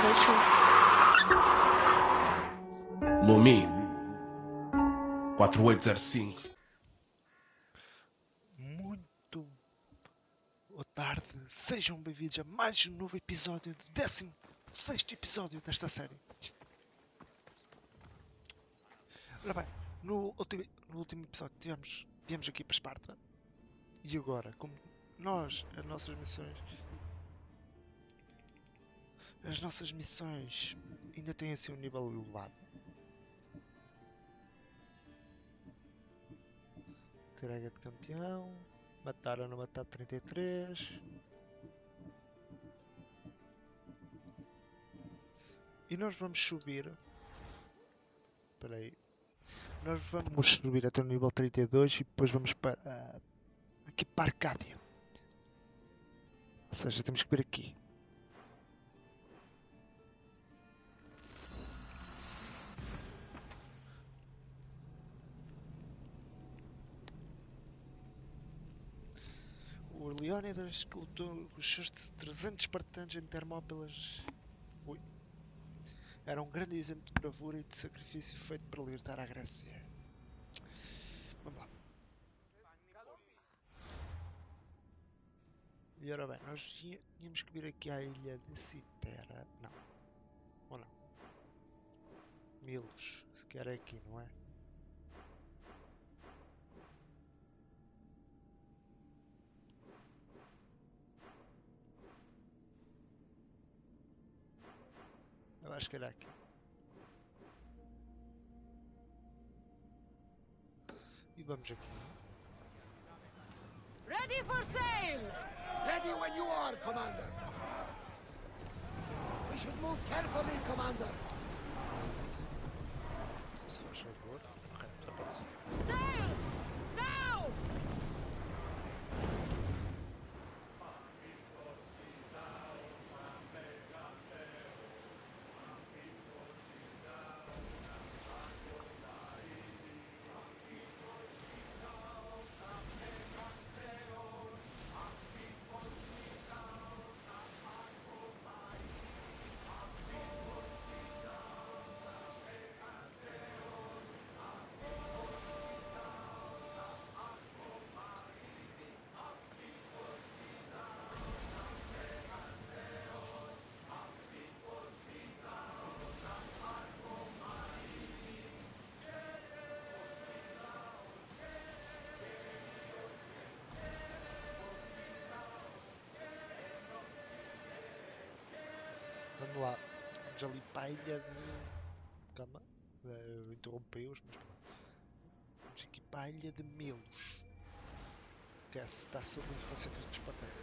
deixa. Lumi 4805. Muito boa tarde, sejam bem-vindos a mais um novo episódio do 16º episódio desta série. Ora bem, no último episódio viemos aqui para Esparta e agora, como as nossas missões ainda têm assim um nível elevado. Entrega de campeão, matar ou não matar 33. E nós vamos subir. Espera aí. Nós vamos subir até o nível 32 e depois vamos para aqui para Arcádia. Ou seja, temos que vir aqui. O Leónidas que lutou com os seus 300 espartanos em Termópilas. Ui. Era um grande exemplo de bravura e de sacrifício feito para libertar a Grécia. Vamos lá. E ora bem, nós tínhamos que vir aqui à ilha de Citera. Não. Ou não? Milos. Se quer é aqui, não é? Eu acho que era aqui. E vamos aqui. Ready for sail! Ready when you are, Commander. We should move carefully, Commander. Se faz favor. Já pode ser. Sails! Now! Vamos lá. Vamos ali para a ilha de... Calma. Interrompei-os, mas pronto. Vamos aqui para a ilha de Milos. Que está sob influência dos espartanos.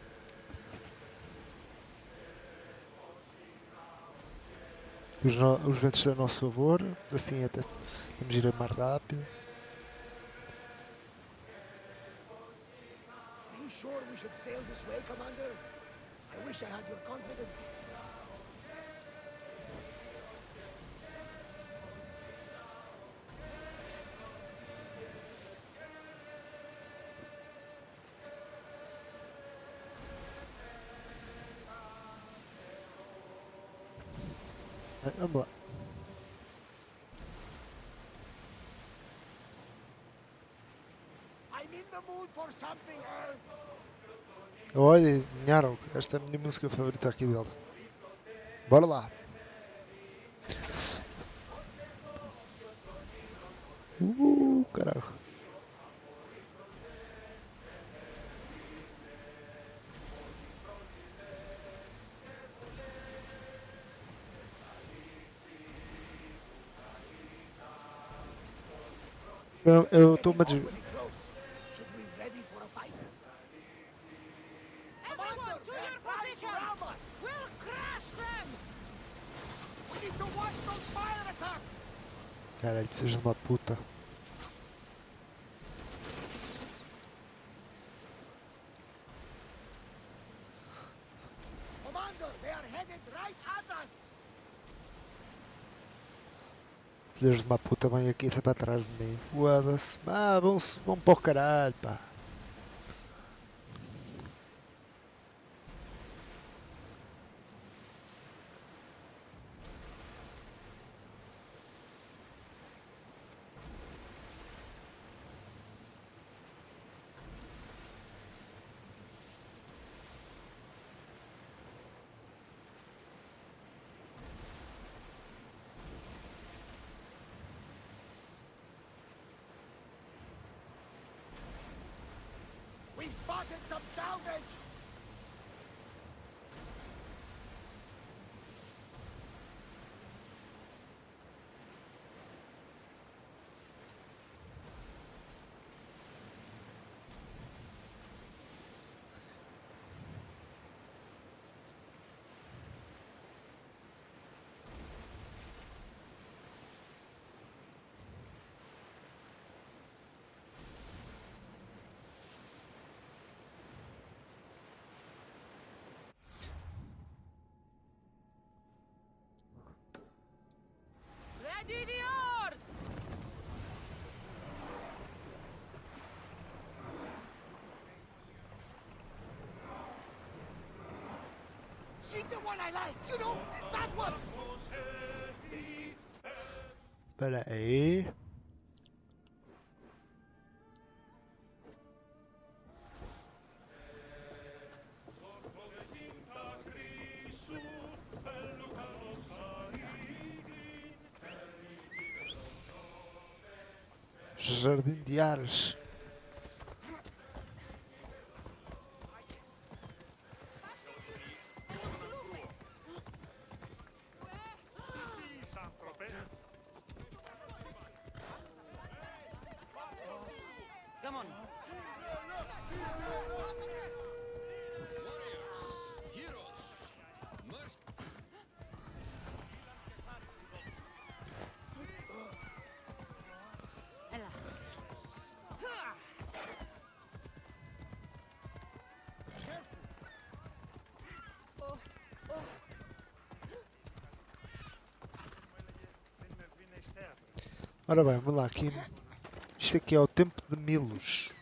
Os ventos estão a nosso favor. Assim até vamos ir mais rápido. Are you sure we should sail this way, Commander? I wish I had your confidence. Vamos lá. I'm in the mood for something else. Olha, Nharo, esta é a minha música favorita aqui dele. Bora lá. Caraca. Eu estou a dizer. Pretty close. Should we be ready for a fight? Everyone to your positions! We'll crush them! We need to watch those fire attacks. Caralho, filhos de uma puta. Commander, they are headed right at us. Filhos de uma puta vêm aqui sempre atrás de mim. Foda-se. Ah, vão para o caralho, pá. We spotted some salvage! Ready the oars! See the one I like, you know, that one! Espera aí. Jardim de Ares. Come on. Ella. Ora bem, vamos lá aqui. Isto aqui é o tempo de Milos.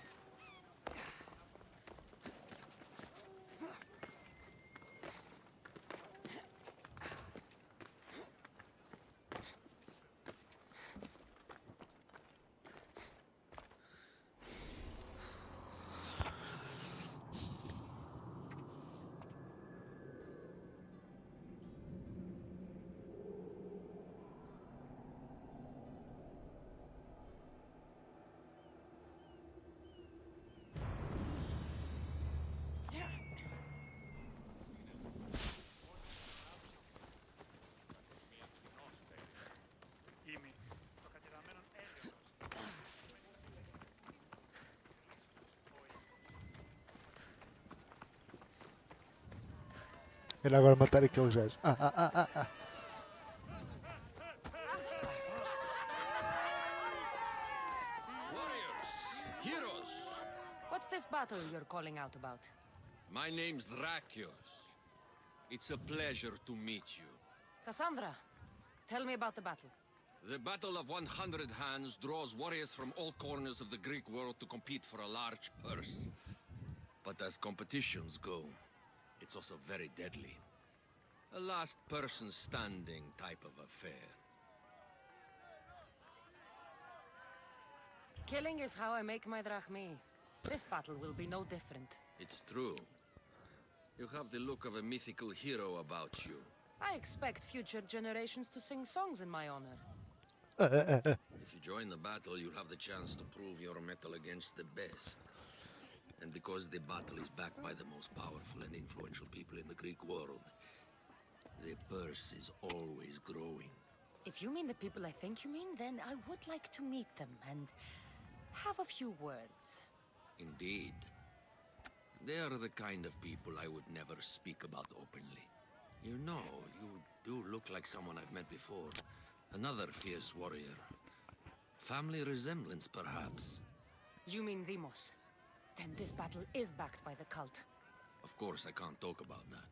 Ele agora matar aqueles gajos. Warriors, heroes. What's this battle you're calling out about? My name's Drakios. It's a pleasure to meet you. Cassandra, tell me about the battle. The Battle of 100 Hands draws warriors from all corners of the Greek world to compete for a large purse. But as competitions go, it's also very deadly. A last person standing type of affair. Killing is how I make my drachmi. This battle will be no different. It's true. You have the look of a mythical hero about you. I expect future generations to sing songs in my honor. If you join the battle, you'll have the chance to prove your mettle against the best. And because the battle is backed by the most powerful and influential people in the Greek world, the purse is always growing. If you mean the people I think you mean, then I would like to meet them and have a few words. Indeed. They are the kind of people I would never speak about openly. You know, you do look like someone I've met before. Another fierce warrior. Family resemblance, perhaps. You mean Demos? Then this battle is backed by the cult. Of course, I can't talk about that.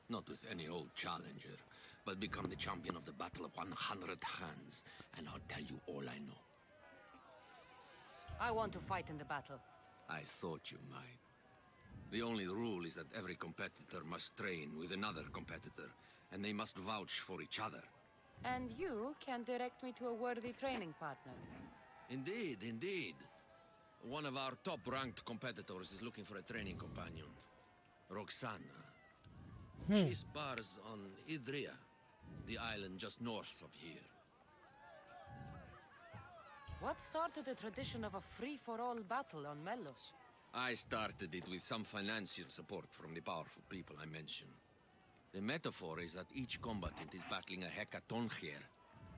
Not with any old challenger, but become the champion of the Battle of 100 Hands, and I'll tell you all I know. I want to fight in the battle. I thought you might. The only rule is that every competitor must train with another competitor, and they must vouch for each other. And you can direct me to a worthy training partner. Indeed, indeed. One of our top-ranked competitors is looking for a training companion. Roxana. She spars on Idria, the island just north of here. What started the tradition of a free-for-all battle on Melos? I started it with some financial support from the powerful people I mentioned. The metaphor is that each combatant is battling a hecaton here.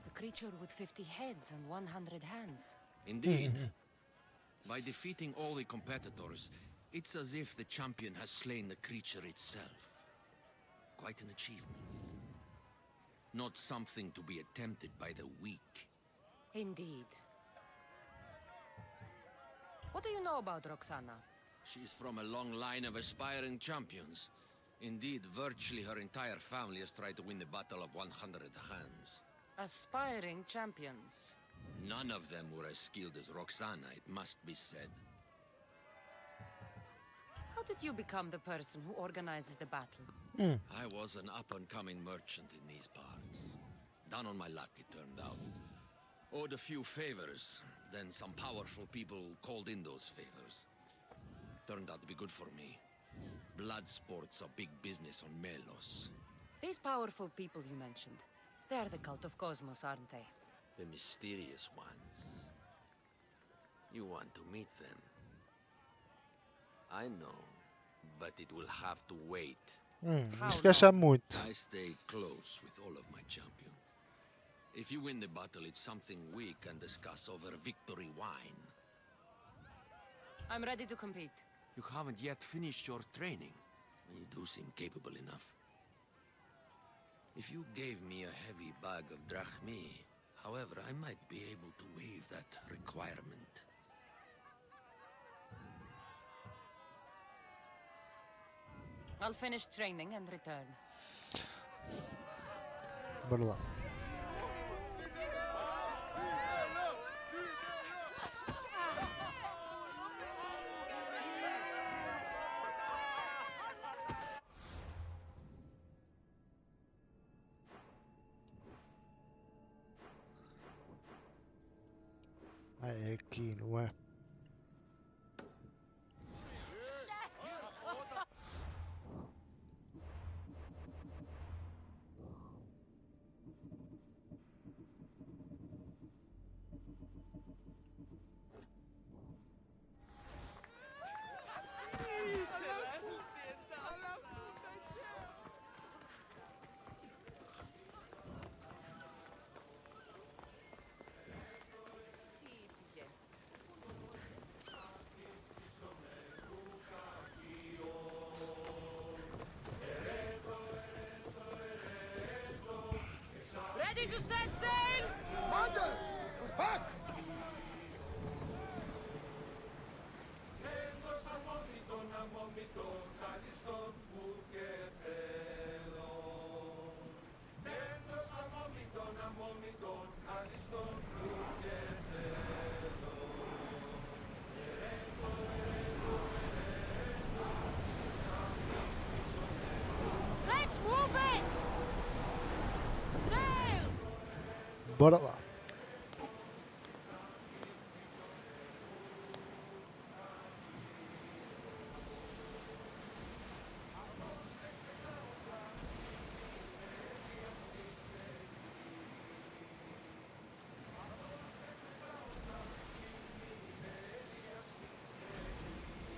The creature with 50 heads and 100 hands. Indeed. By defeating all the competitors, it's as if the champion has slain the creature itself. Quite an achievement. Not something to be attempted by the weak. Indeed. What do you know about Roxana? She's from a long line of aspiring champions. Indeed, virtually her entire family has tried to win the Battle of 100 Hands. Aspiring champions. None of them were as skilled as Roxana, it must be said. How did you become the person who organizes the battle? I was an up-and-coming merchant in these parts. Down on my luck, it turned out. Owed a few favors, then some powerful people called in those favors. Turned out to be good for me. Blood sports are big business on Melos. These powerful people you mentioned, they are the cult of Cosmos, aren't they? The mysterious ones. You want to meet them? I know, but it will have to wait. Isso que achar muito. I stay close with all of my champions. If you win the battle, it's something we can discuss over victory wine. I'm ready to compete. You haven't yet finished your training. You do seem capable enough. If you gave me a heavy bag of drachmi, however, I might be able to waive that requirement. I'll finish training and return. Bora lá. Ah, é aqui, não é? Ready to set sail? Commander! We're back! Let's move it! Sails! Bora lá.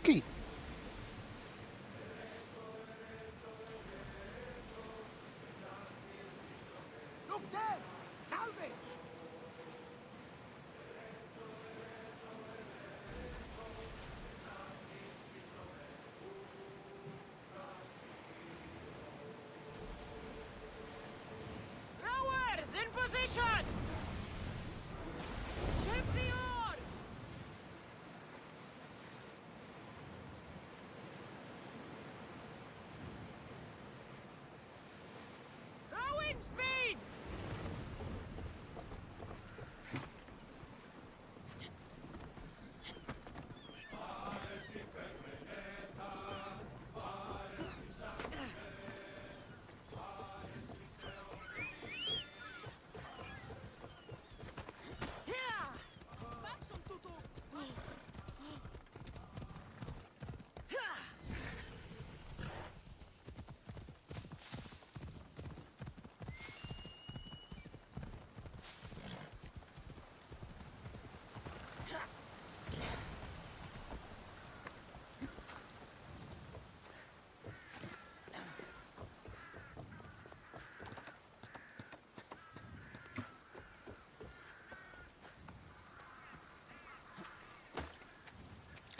Aqui. Look there! Salvage! Rowers, in position! Ship the oar!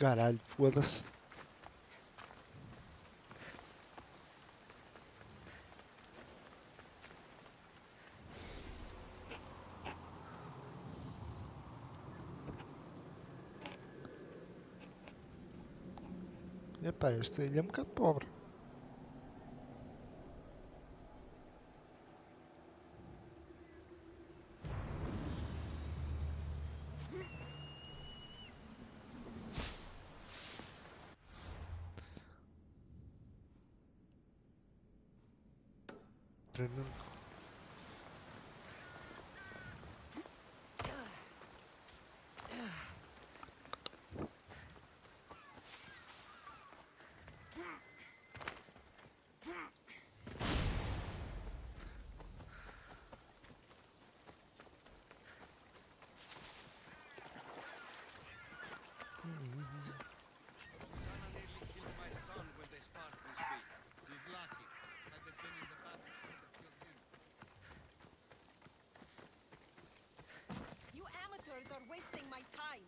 Caralho, foda-se. Epá, esta ilha é um bocado pobre. Treinando. Roxana nearly killed my son when they sparred this week. He's lucky. Had they been in the battle, they would have killed him. You amateurs are wasting my time.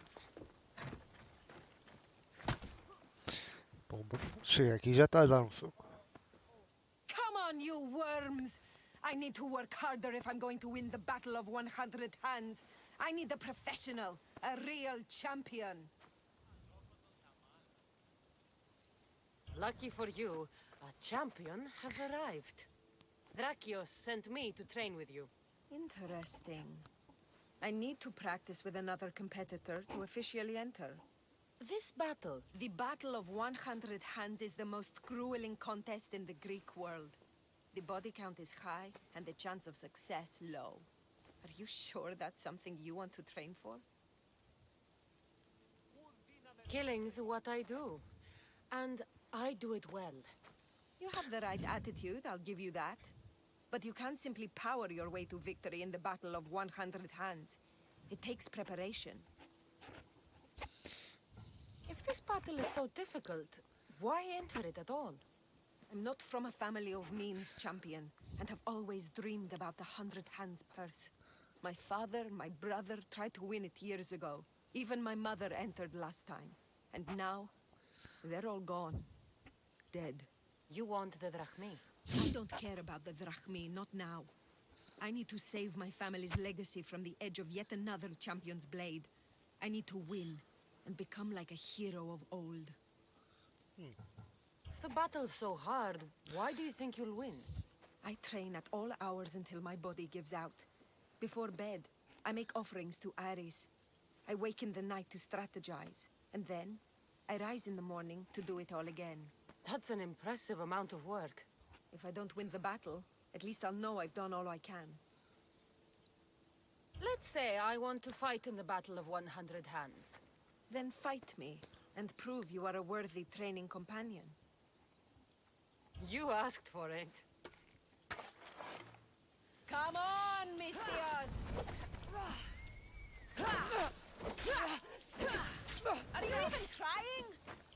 Bomba. Chega aqui e já está a dar um soco. Come on, you worms! I need to work harder if I'm going to win the Battle of 100 Hands. I need a professional, a real champion. Lucky for you, a champion has arrived. Drakios sent me to train with you. Interesting. I need to practice with another competitor to officially enter. This battle, The Battle of 100 Hands is the most grueling contest in the Greek world. The body count is high, and the chance of success low. Are you sure that's something you want to train for? killing's what I do. And I do it well. You have the right attitude, I'll give you that. But you can't simply power your way to victory in the Battle of 100 Hands. It takes preparation. If this battle is so difficult, why enter it at all? I'm not from a family of means, champion, and have always dreamed about the 100 Hands purse. My father, my brother tried to win it years ago. Even my mother entered last time. And now, they're all gone. Dead. You want the drachmi. I don't care about the drachmi, not now. I need to save my family's legacy from the edge of yet another champion's blade. I need to win, and become like a hero of old. If the battle's so hard, why do you think you'll win? I train at all hours until my body gives out. Before bed, I make offerings to Ares. I wake in the night to strategize, and then I rise in the morning to do it all again. That's an impressive amount of work. If I don't win the battle, at least I'll know I've done all I can. Let's say I want to fight in the Battle of 100 Hands. Then fight me, and prove you are a worthy training companion. You asked for it. Come on, Mistios! Are you even trying?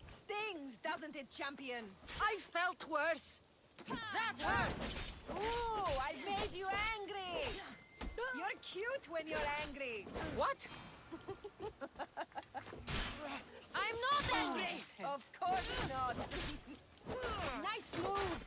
Stings, doesn't it, champion? I felt worse. That hurt. Ooh, I've made you angry! You're cute when you're angry. What? I'm not angry. Of course not. Nice move.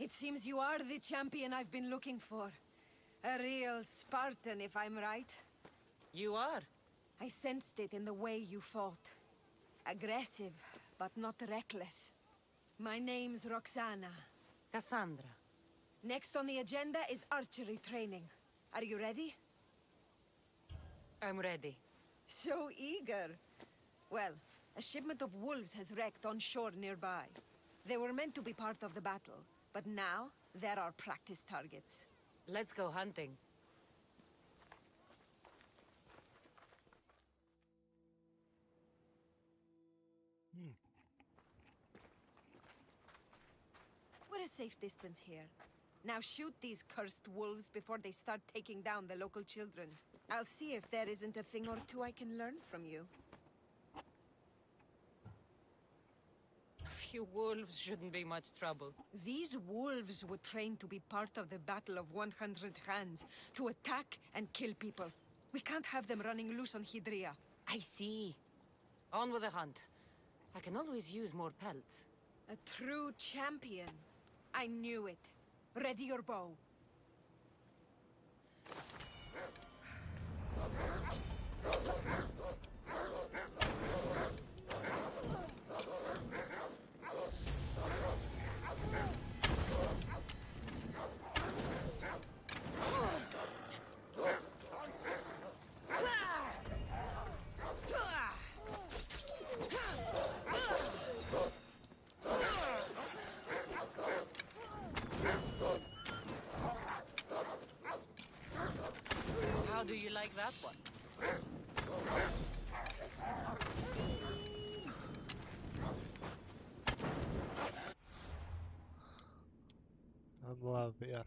It seems you are the champion I've been looking for. A real Spartan, if I'm right. You are? I sensed it in the way you fought. Aggressive, but not reckless. My name's Roxana. Cassandra. Next on the agenda is archery training. Are you ready? I'm ready. So eager. Well, a shipment of wolves has wrecked on shore nearby. They were meant to be part of the battle, but now they're our practice targets. Let's go hunting. We're a safe distance here. Now shoot these cursed wolves before they start taking down the local children. I'll see if there isn't a thing or two I can learn from you. A few wolves shouldn't be much trouble. These wolves were trained to be part of the Battle of 100 Hands, to attack and kill people. We can't have them running loose on Hydria. I see. On with the hunt. I can always use more pelts. A true champion. I knew it. Ready your bow. How do you like that one? Vamos lá ver.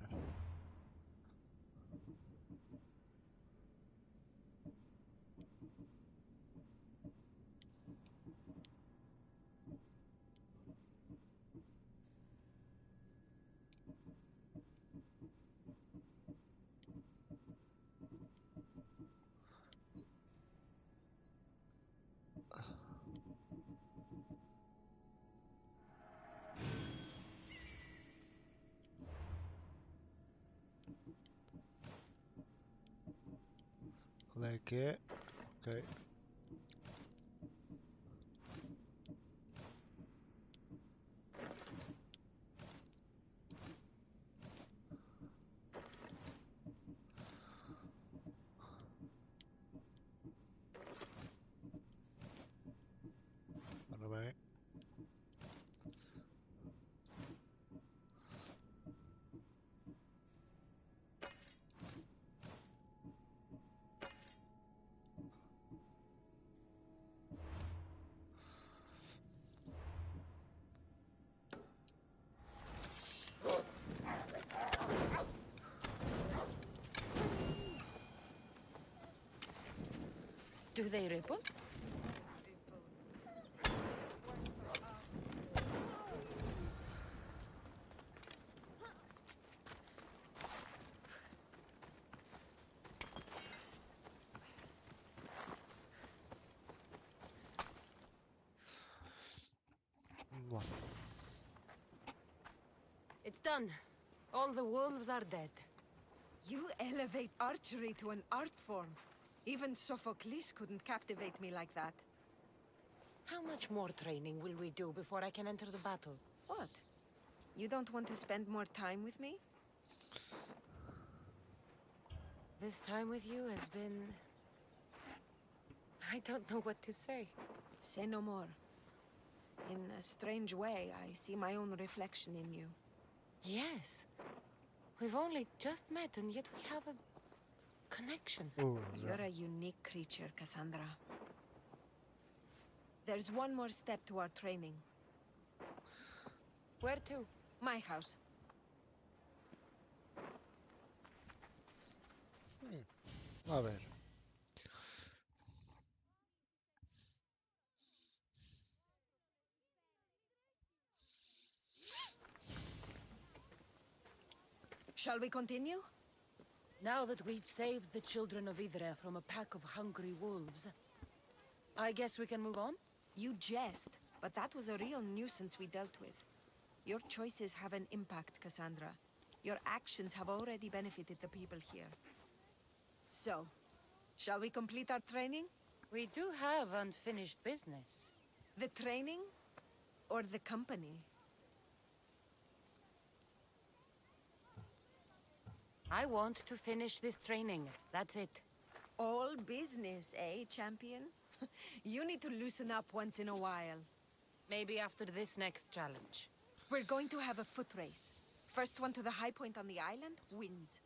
Qual é que é? Ok. Ora bem. Do they ripple? Vamos lá. It's done. All the wolves are dead. You elevate archery to an art form. Even Sophocles couldn't captivate me like that. How much more training will we do before I can enter the battle? What? You don't want to spend more time with me? This time with you has been... I don't know what to say. Say no more. In a strange way, I see my own reflection in you. Yes. We've only just met and yet we have a connection. Oh, You're a unique creature, Cassandra. There's one more step to our training. Where to? My house. A ver. Shall we continue? Now that we've saved the children of Idre from a pack of hungry wolves, I guess we can move on? You jest, but that was a real nuisance we dealt with. Your choices have an impact, Cassandra. Your actions have already benefited the people here. So, shall we complete our training? We do have unfinished business. The training? Or the company? I want to finish this training. That's it. All business, eh, champion? You need to loosen up once in a while. Maybe after this next challenge. We're going to have a foot race. First one to the high point on the island wins.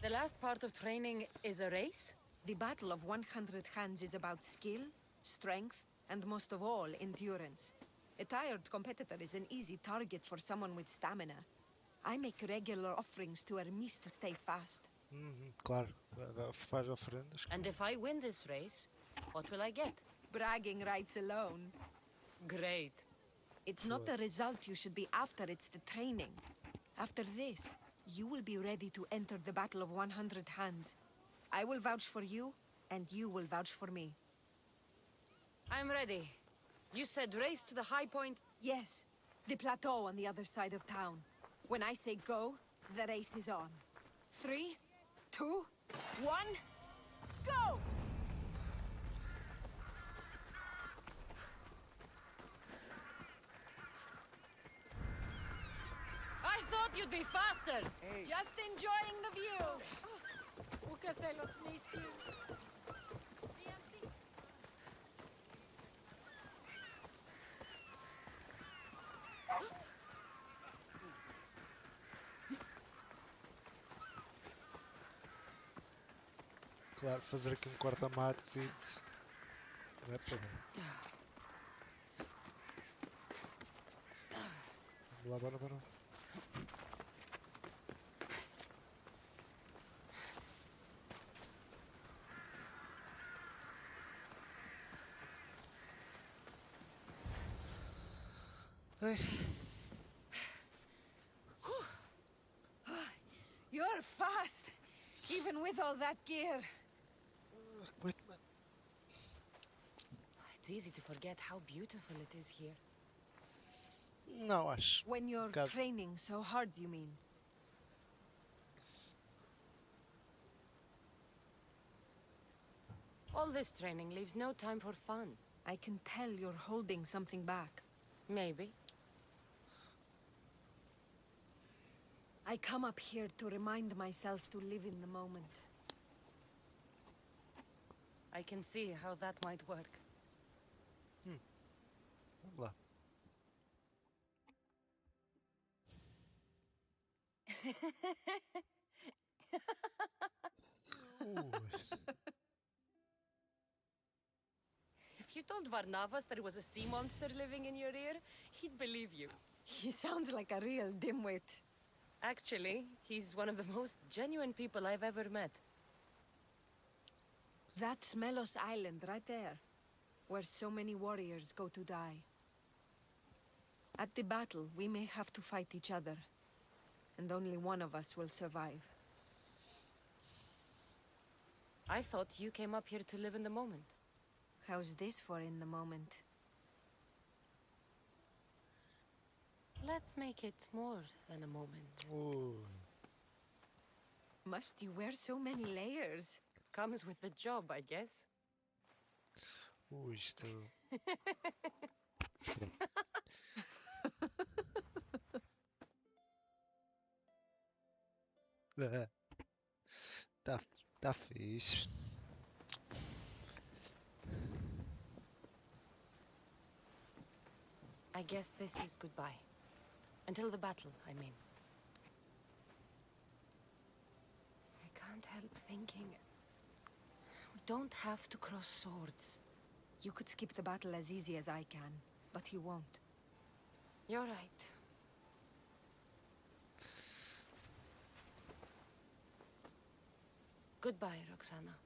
The last part of training is a race? The Battle of 100 Hands is about skill, strength, and most of all, endurance. A tired competitor is an easy target for someone with stamina. I make regular offerings to Hermes to stay fast. Claro, faz oferendas. And if I win this race, what will I get? Bragging rights alone. Great. It's not the result you should be after, it's the training. After this, you will be ready to enter the Battle of 100 Hands. I will vouch for you, and you will vouch for me. I'm ready. You said race to the high point? Yes, the plateau on the other side of town. When I say go, the race is on. 3, 2, 1, go! I thought you'd be faster! Just enjoying the view. Claro, fazer aqui um corta-matos e... Não é para ver. Vamos lá, bora. Ei, You're fast, even with all that gear. equipment. It's easy to forget how beautiful it is here. Não, acho. When you're God. training so hard, you mean? All this training leaves no time for fun. I can tell you're holding something back. Maybe. I come up here to remind myself to live in the moment. I can see how that might work. Vamos lá. If you told Varnavas there was a sea monster living in your ear, he'd believe you. He sounds like a real dimwit. Actually, he's one of the most genuine people I've ever met. That's Melos Island right there, where so many warriors go to die. At the battle, we may have to fight each other, and only one of us will survive. I thought you came up here to live in the moment. How's this for in the moment? Let's make it more than a moment. Ui. Must you wear so many layers? Comes with the job, I guess. Isto... Tá fixe. I guess this is goodbye. Until the battle, I mean. I can't help thinking... We don't have to cross swords. You could skip the battle as easy as I can, but you won't. You're right. Goodbye, Roxana.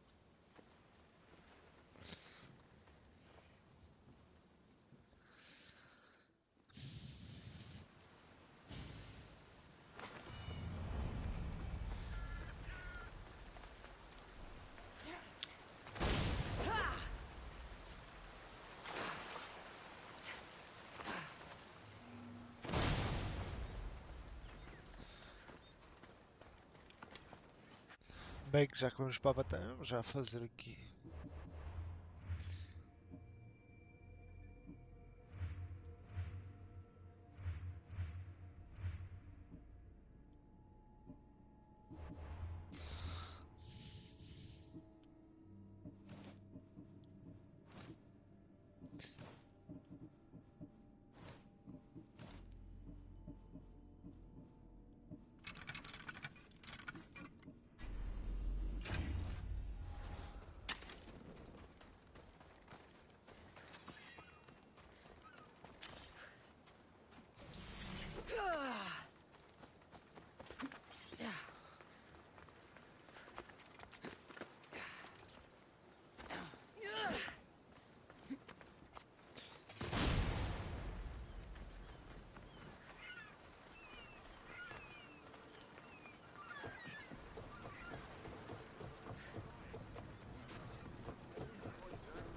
Bem que já que vamos para a batalha, vamos já fazer aqui.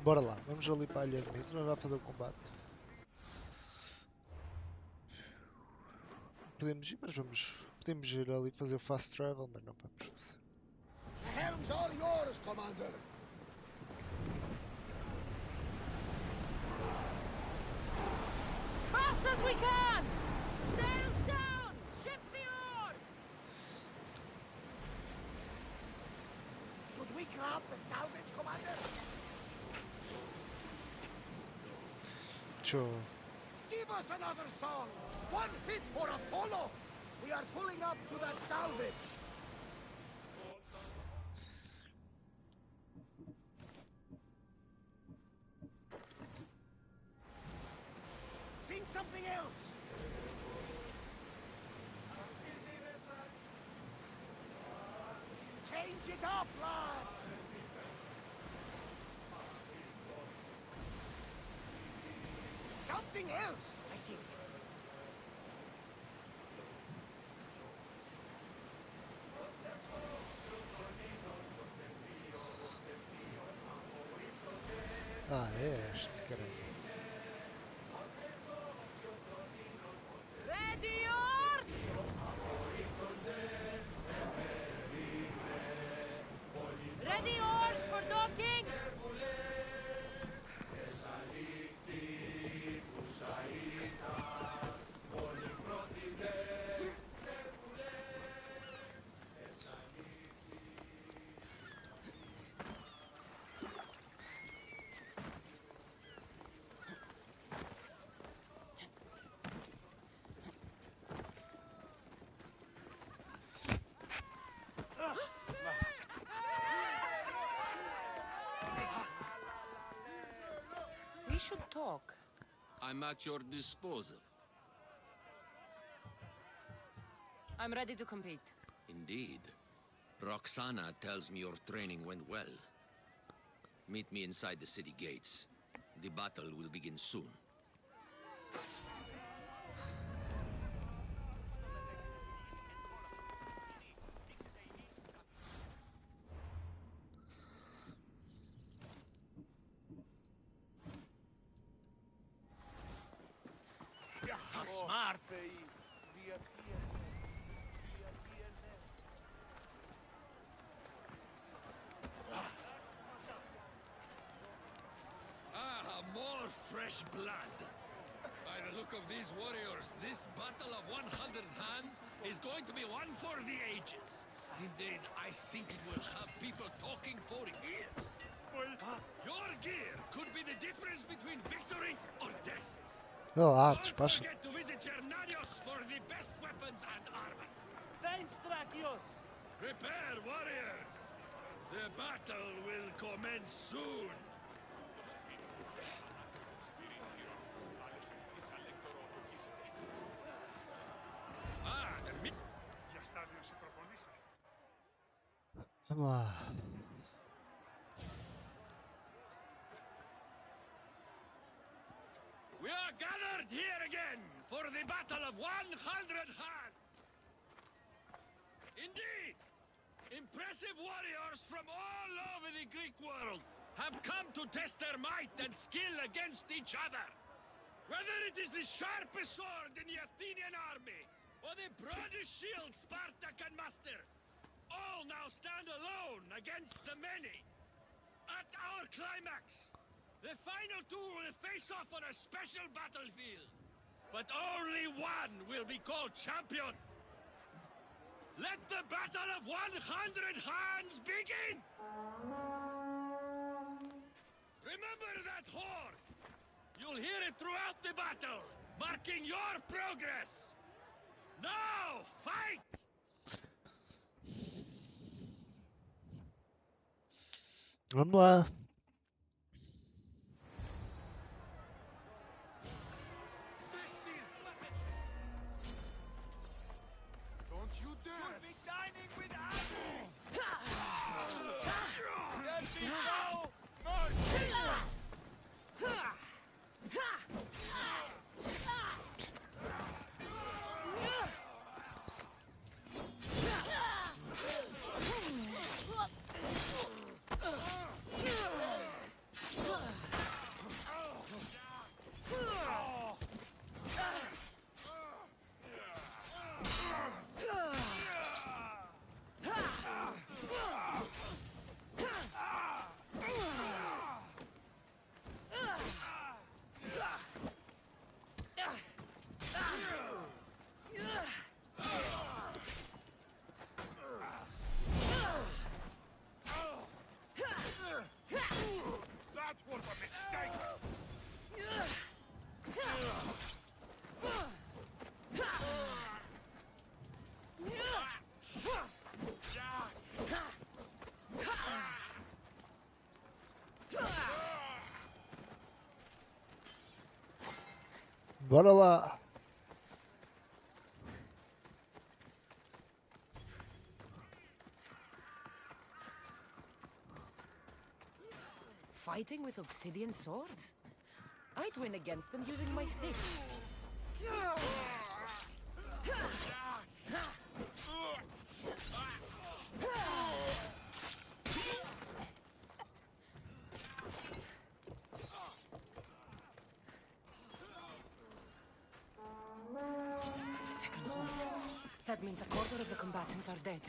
Bora lá, vamos ali para a ilha de Midro, já fazer o combate. Podemos ir, mas vamos. Podemos ir ali fazer o fast travel, mas não vamos fazer. The helm's all yours, Commander. Fast as we can! Sails down! Ship the oars! Should we grab the salvage, Commander? Deixa eu... Give us another song. One fit for Apollo. We are pulling up to that salvage. Sing something else. Change it up, lad. Something else, I think. Ah, é este, caralho. Ready oars! Ready oars for docking! We should talk. I'm at your disposal. I'm ready to compete. Indeed. Roxana tells me your training went well. Meet me inside the city gates. The battle will begin soon. Smart. Ah, more fresh blood. By the look of these warriors, this battle of 100 hands is going to be one for the ages. Indeed, I think it will have people talking for years. Your gear could be the difference between victory or death. Olha lá, Don't despacha. forget to visit Chernanios for the best weapons and armor. Thanks, Trakios! Prepare, warriors! The battle will commence soon. Ah, the Vamos lá. We are gathered here again for the battle of 100 hands. Indeed, impressive warriors from all over the Greek world have come to test their might and skill against each other. Whether it is the sharpest sword in the Athenian army or the broadest shield Sparta can muster, all now stand alone against the many. At our climax, the final two will face off on a special battlefield. But only one will be called champion. Let the battle of 100 hands begin! Remember that horn! You'll hear it throughout the battle, marking your progress. Now, fight! Vamos lá. Don't you dare! You'll be dining with animals! There be no mercy! That was a mistake! Bora lá. Fighting with obsidian swords? I'd win against them using my fists. The second horde. That means a quarter of the combatants are dead.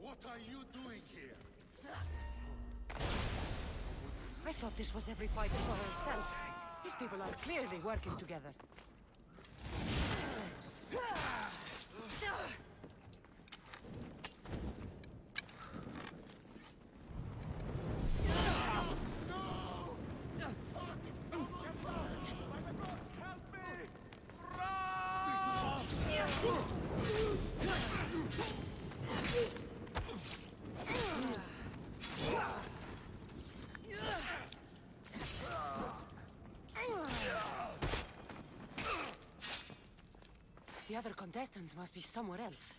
What are you doing here? I thought this was every fighter for herself. These people are clearly working together. The other contestants must be somewhere else.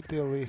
Tem ali.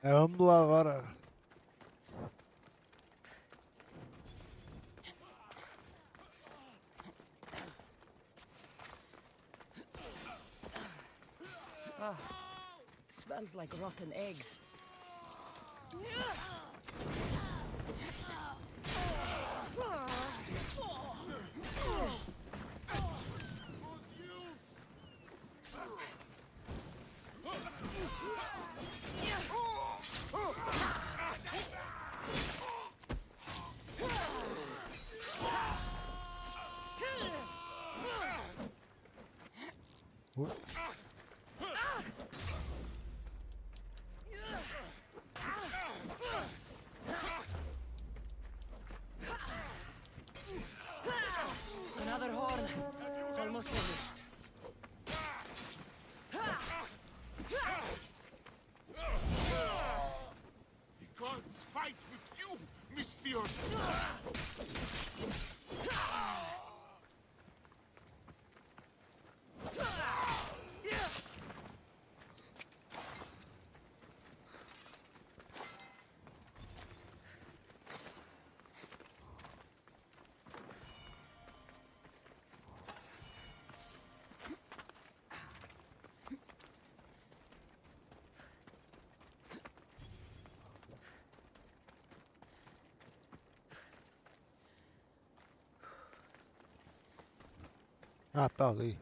Vamos lá agora. Ah, smells like rotten eggs. Another horn. Almost finished. The gods fight with you, Mystios! Ah, tá ali.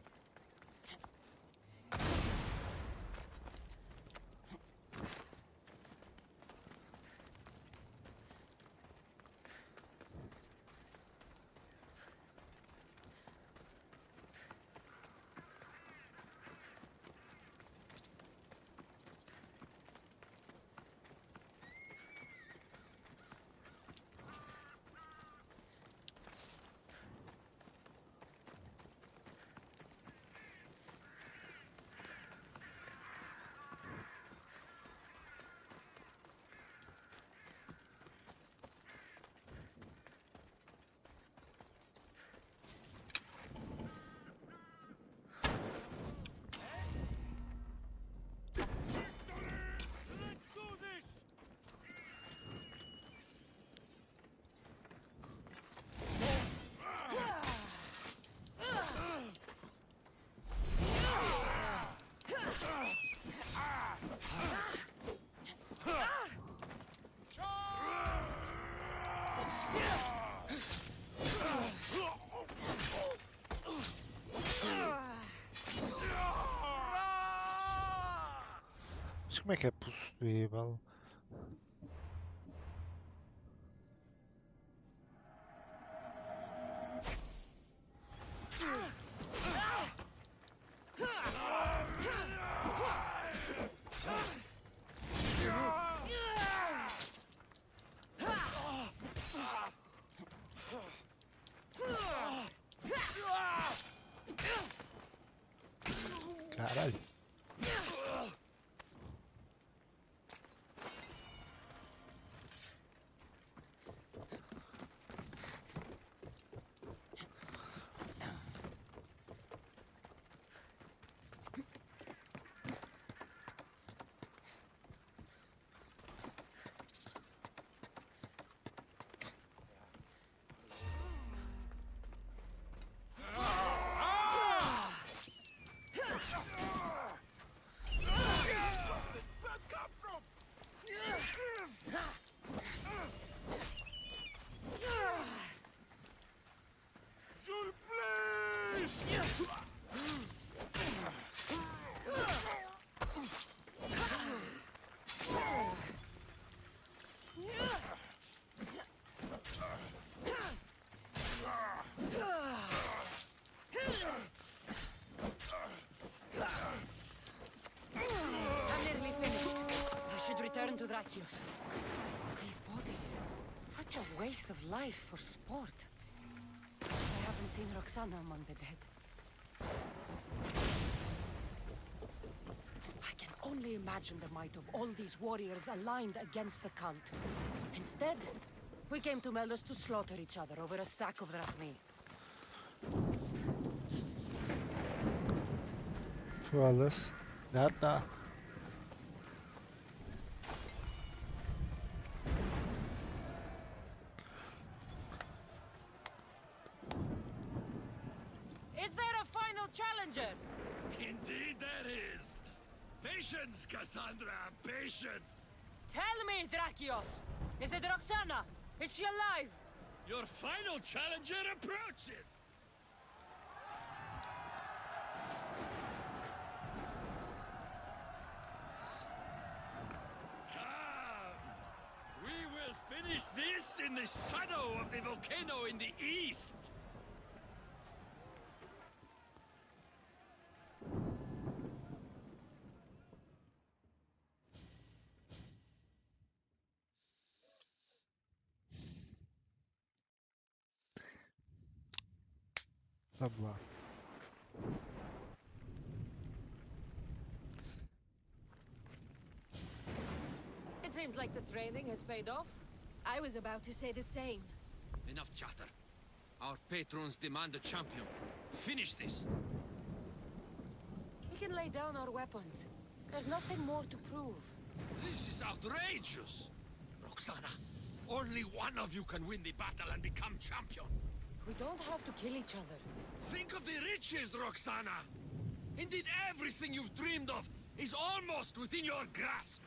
Mas como é que é possível? Caralho. Return to Drakios. These bodies. Such a waste of life for sport. I haven't seen Roxana among the dead. I can only imagine the might of all these warriors aligned against the cult. Instead, we came to Melos to slaughter each other over a sack of drachmi. Foda-se. Nada. Challenger! Indeed there is. Patience, Cassandra, patience. Tell me, Drakios! Is it Roxana? Is she alive? Your final challenger approaches. Come. We will finish this in the shadow of the volcano in the east. Vamos lá. It seems like the training has paid off. I was about to say the same. Enough chatter. Our patrons demand a champion. Finish this. We can lay down our weapons. There's nothing more to prove. This is outrageous. Roxana, only one of you can win the battle and become champion. We don't have to kill each other. Think of the riches, Roxana! Indeed, everything you've dreamed of is almost within your grasp.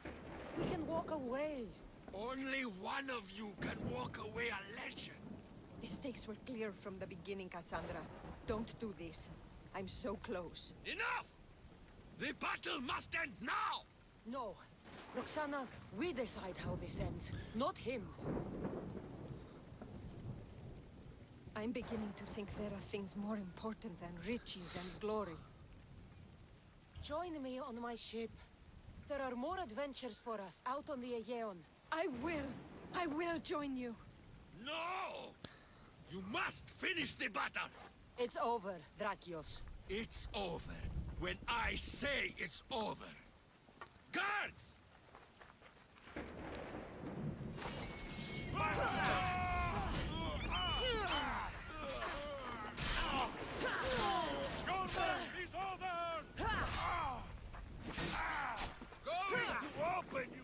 We can walk away. Only one of you can walk away a legend. The stakes were clear from the beginning, Cassandra. Don't do this. I'm so close. Enough! The battle must end now! No. Roxana, we decide how this ends, not him. I'm beginning to think there are things more important than riches and glory. Join me on my ship. There are more adventures for us out on the Aegean. I will join you. No! You must finish the battle! It's over, Drakios. It's over when I say it's over. Guards! Open, you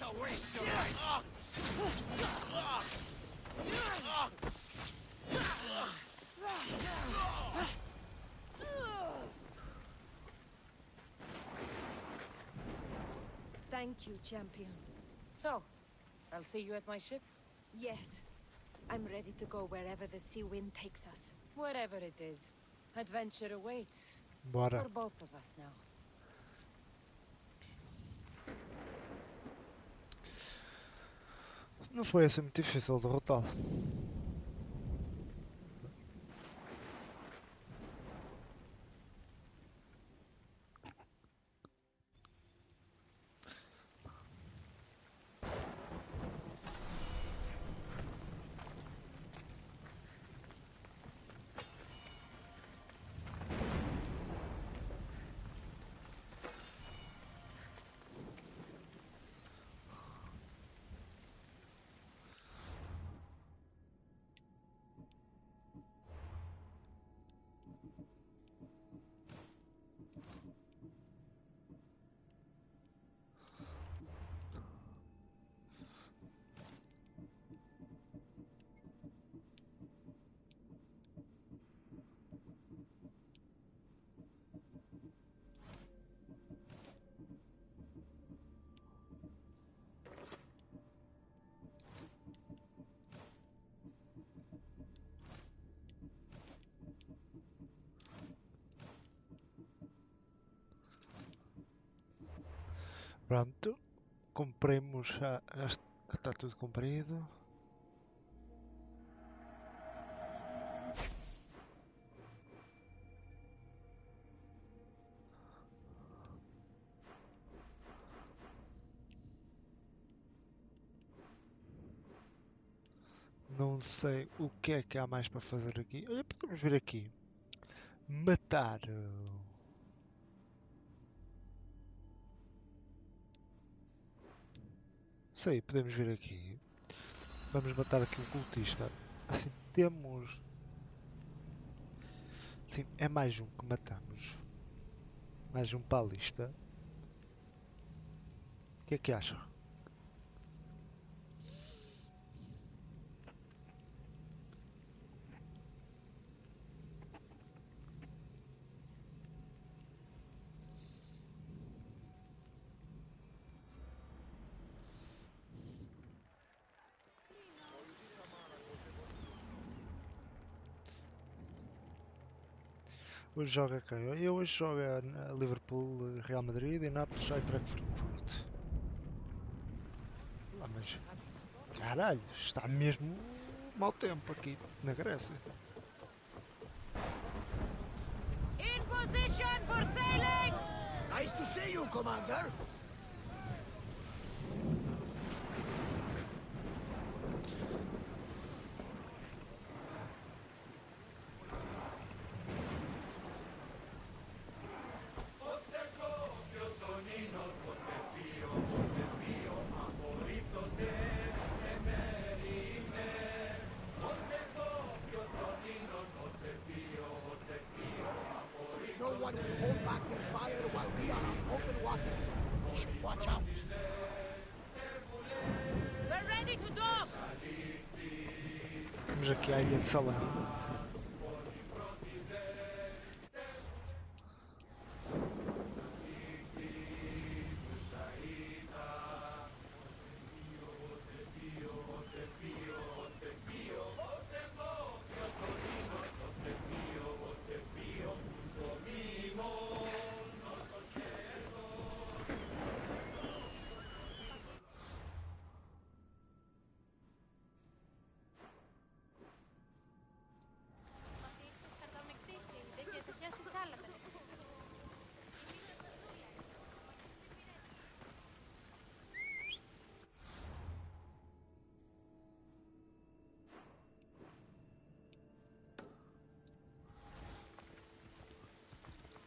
to waste your life. Thank you, champion. So, I'll see you at my ship? Yes. I'm ready to go wherever the sea wind takes us. Whatever it is, adventure awaits. Bora. For both of us now. Não foi assim muito difícil derrotá-lo. Pronto, cumprimos está tudo cumprido. Não sei o que é que há mais para fazer aqui. Olha, podemos vir aqui. Matar. Sei, podemos vir aqui. Vamos matar aqui um cultista. Assim temos. Sim, é mais um que matamos. Mais um para a lista. O que é que acha? Hoje joga quem? Eu hoje jogo a Liverpool, Real Madrid e Nápoles, Eintracht Frankfurt. Ah, mas caralho, está mesmo mau tempo aqui na Grécia. In position for sailing! Nice to see you, Commander. No one will hold back their fire while we are on open water. We should watch out. We're ready to dock! Vamos aqui à ilha de Salamina.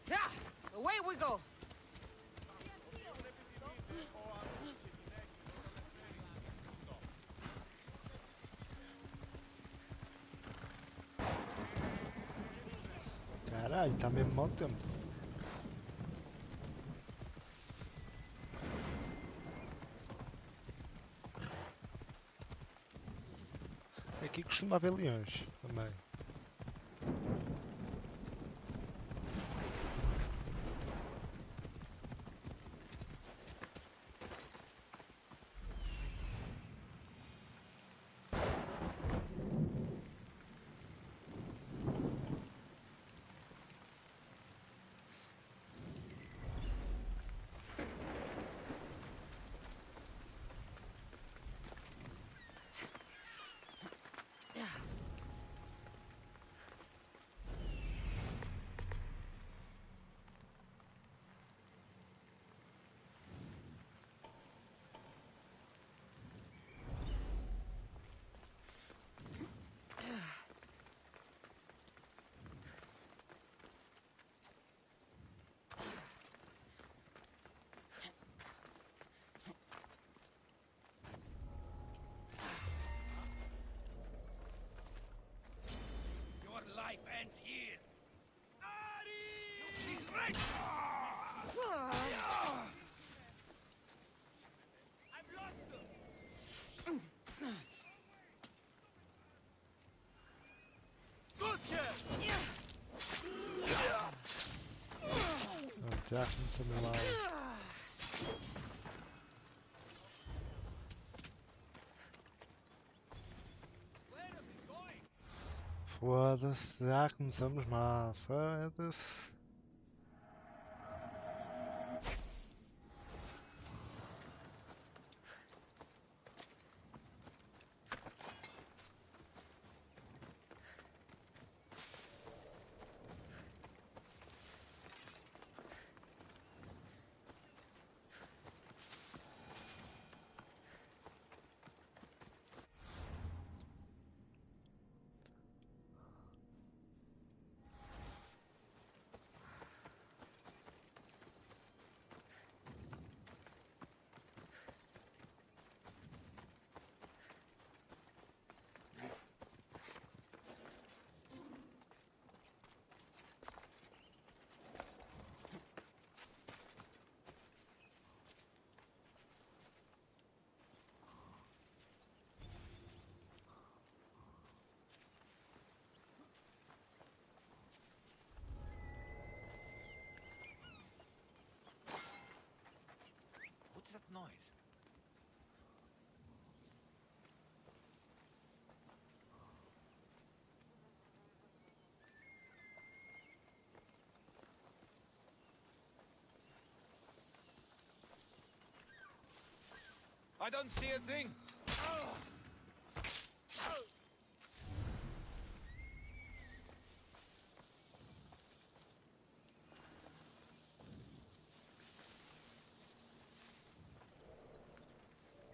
Yeah! Away we go! Caralho, está mesmo mau tempo. aqui costuma haver leões também. Your life ends here. She's right. I've lost her. Good here. Pronto, já começamos mal. Where are we going? Foda-se, já começamos mal. Foda-se. What's that noise? I don't see a thing.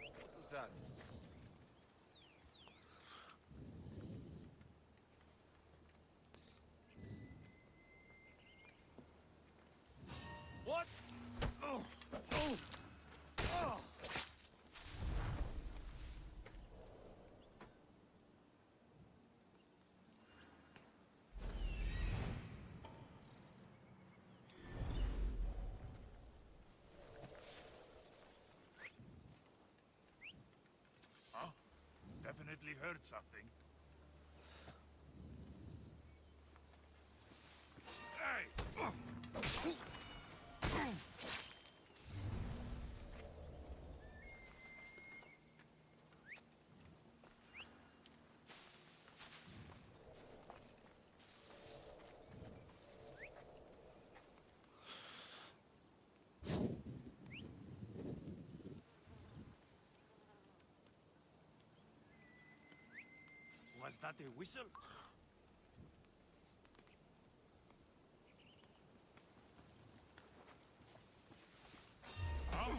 What was that? What? Oh. Oh. Oh. Huh? Definitely heard something. Hey! Was that a whistle? Huh?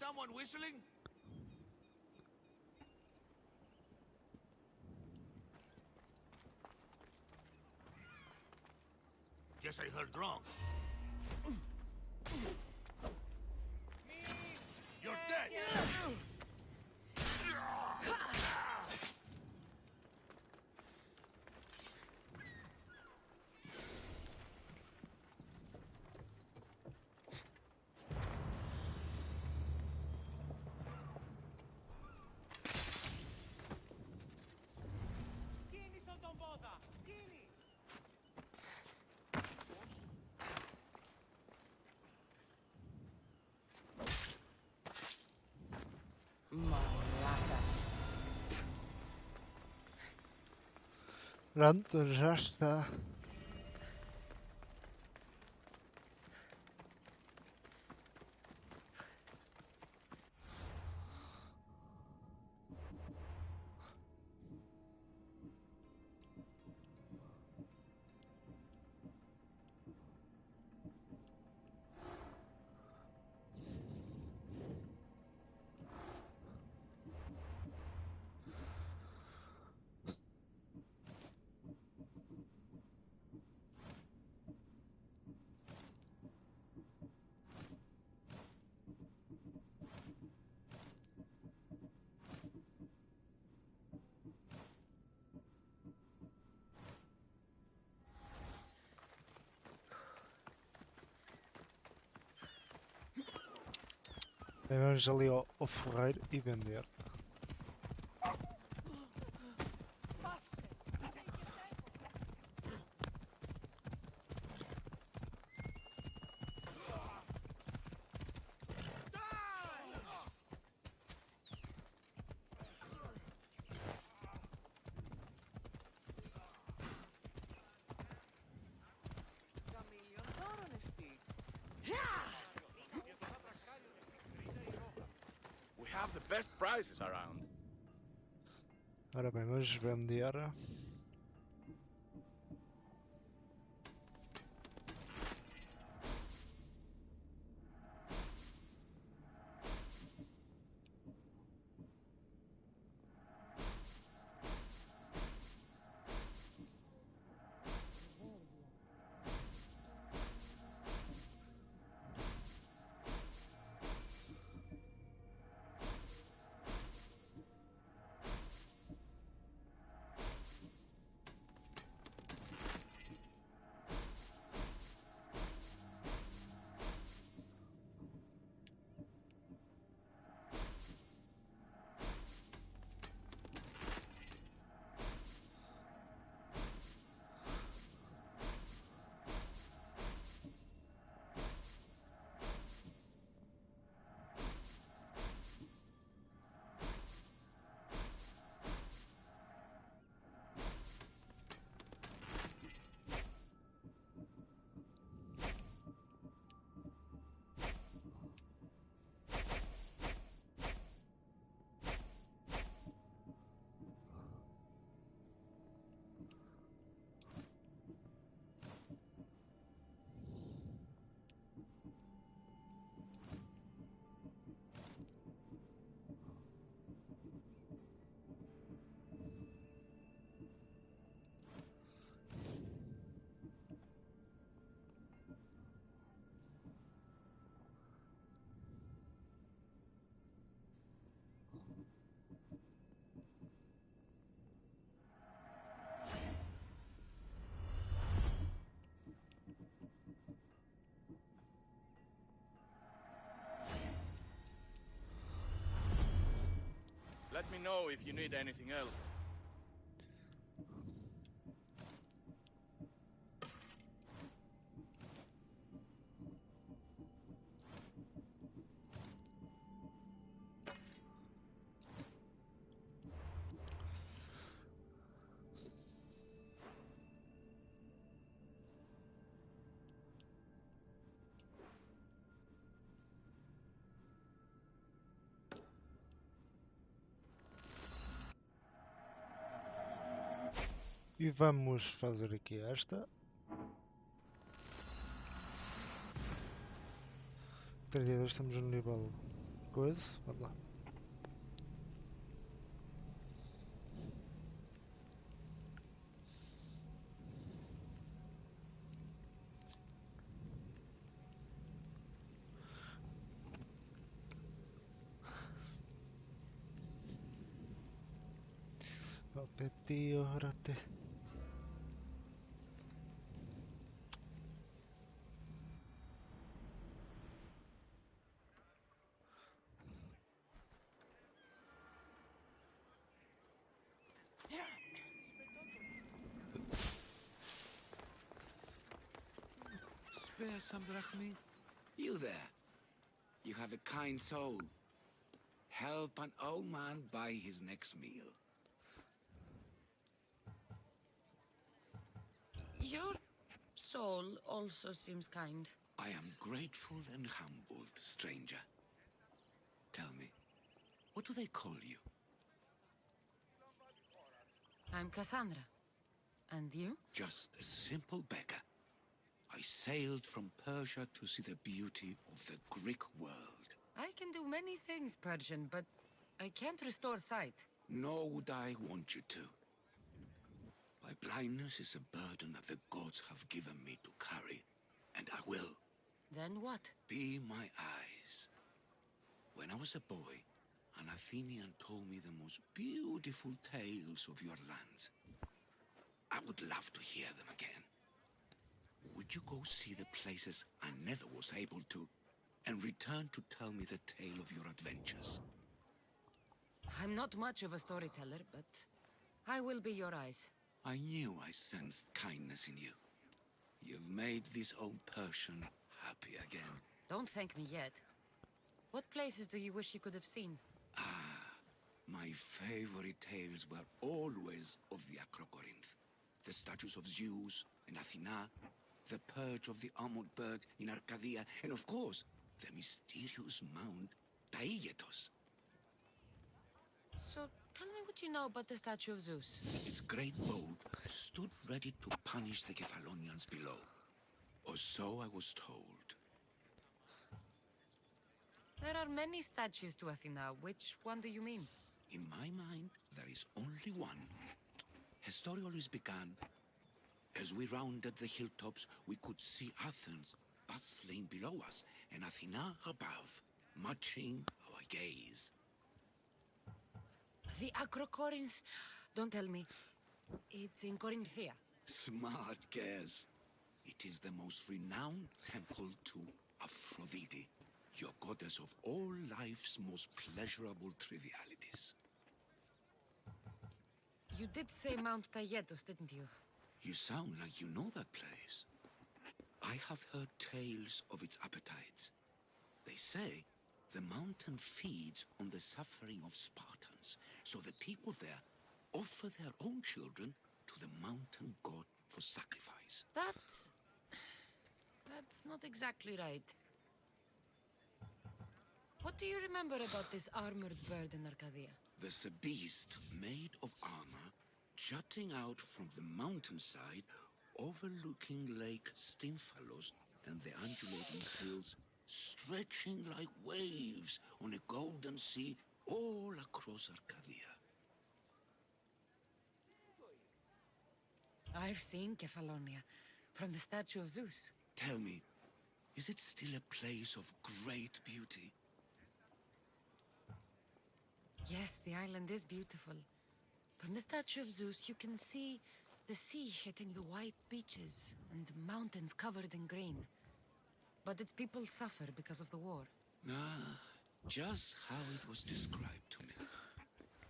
someone whistling? Guess I heard wrong. You're dead! Γίνει στον τον πότα! Γίνει! Μαλάκας. Pronto, já está. Vamos ali ao ferreiro e vender. We have the best prices around. Ora bem, vamos vender. Let me know if you need anything else. E vamos fazer aqui esta. 32, estamos no nível coisa. Vamos lá. Opetti. Spare some drachmi? You there. You have a kind soul. Help an old man buy his next meal. Your soul also seems kind. I am grateful and humbled, stranger. Tell me, what do they call you? I'm Cassandra. And you? Just a simple beggar. I sailed from Persia to see the beauty of the Greek world. I can do many things, Persian, but I can't restore sight. Nor would I want you to. My blindness is a burden that the gods have given me to carry, and I will. Then what? Be my eyes. When I was a boy, an Athenian told me the most beautiful tales of your lands. I would love to hear them again. Would you go see the places I never was able to, and return to tell me the tale of your adventures? I'm not much of a storyteller, but I will be your eyes. I knew I sensed kindness in you. You've made this old Persian happy again. Don't thank me yet. What places do you wish you could have seen? My favorite tales were always of the Acrocorinth. The statues of Zeus and Athena, the perch of the armored bird in Arcadia, and of course, the mysterious mount Taigetos. So, tell me what you know about the statue of Zeus. Its great boat stood ready to punish the Kephalonians below. Or so I was told. There are many statues to Athena. Which one do you mean? In my mind, there is only one. Her story always began. As we rounded the hilltops, we could see Athens bustling below us, and Athena above, matching our gaze. The Acrocorinth. Don't tell me. It's in Corinthia. Smart guess. It is the most renowned temple to Aphrodite, your goddess of all life's most pleasurable trivialities. You did say Mount Taygetos, didn't you? You sound like you know that place. I have heard tales of its appetites. They say the mountain feeds on the suffering of Spartans, so the people there offer their own children to the mountain god for sacrifice. That's not exactly right. What do you remember about this armored bird in Arcadia? There's a beast made of armor jutting out from the mountainside, overlooking Lake Stymphalos and the undulating hills, stretching like waves on a golden sea all across Arcadia. I've seen Kephallonia from the statue of Zeus. Tell me, is it still a place of great beauty? Yes, the island is beautiful. From the statue of Zeus, you can see the sea hitting the white beaches and mountains covered in green. But its people suffer because of the war. Just how it was described to me.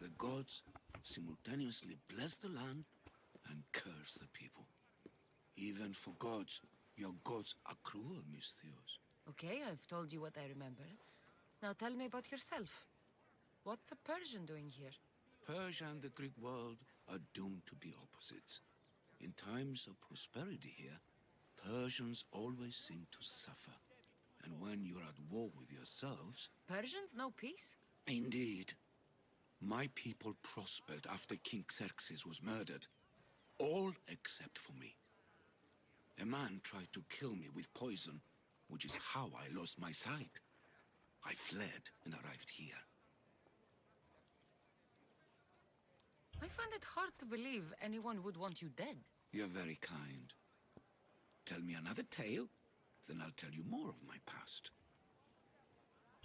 The gods simultaneously bless the land and curse the people. Even for gods, your gods are cruel, Miss Theos. Okay, I've told you what I remember. Now tell me about yourself. What's a Persian doing here? Persia and the Greek world are doomed to be opposites. In times of prosperity here, Persians always seem to suffer. And when you're at war with yourselves... Persians know peace? Indeed. My people prospered after King Xerxes was murdered. All except for me. A man tried to kill me with poison, which is how I lost my sight. I fled and arrived here. I find it hard to believe anyone would want you dead. You're very kind. Tell me another tale, then I'll tell you more of my past.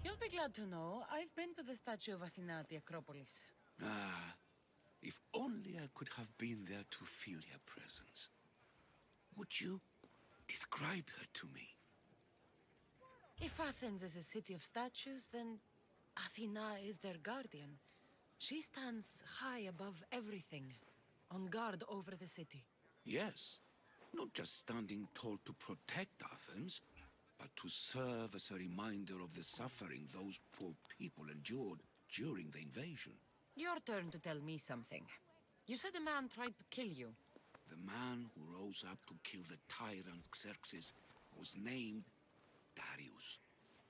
You'll be glad to know I've been to the statue of Athena at the Acropolis. Ah, if only I could have been there to feel her presence. Would you describe her to me? If Athens is a city of statues, then Athena is their guardian. She stands high above everything, on guard over the city. Yes, not just standing tall to protect Athens, but to serve as a reminder of the suffering those poor people endured during the invasion. Your turn to tell me something. You said a man tried to kill you. The man who rose up to kill the tyrant Xerxes was named Darius.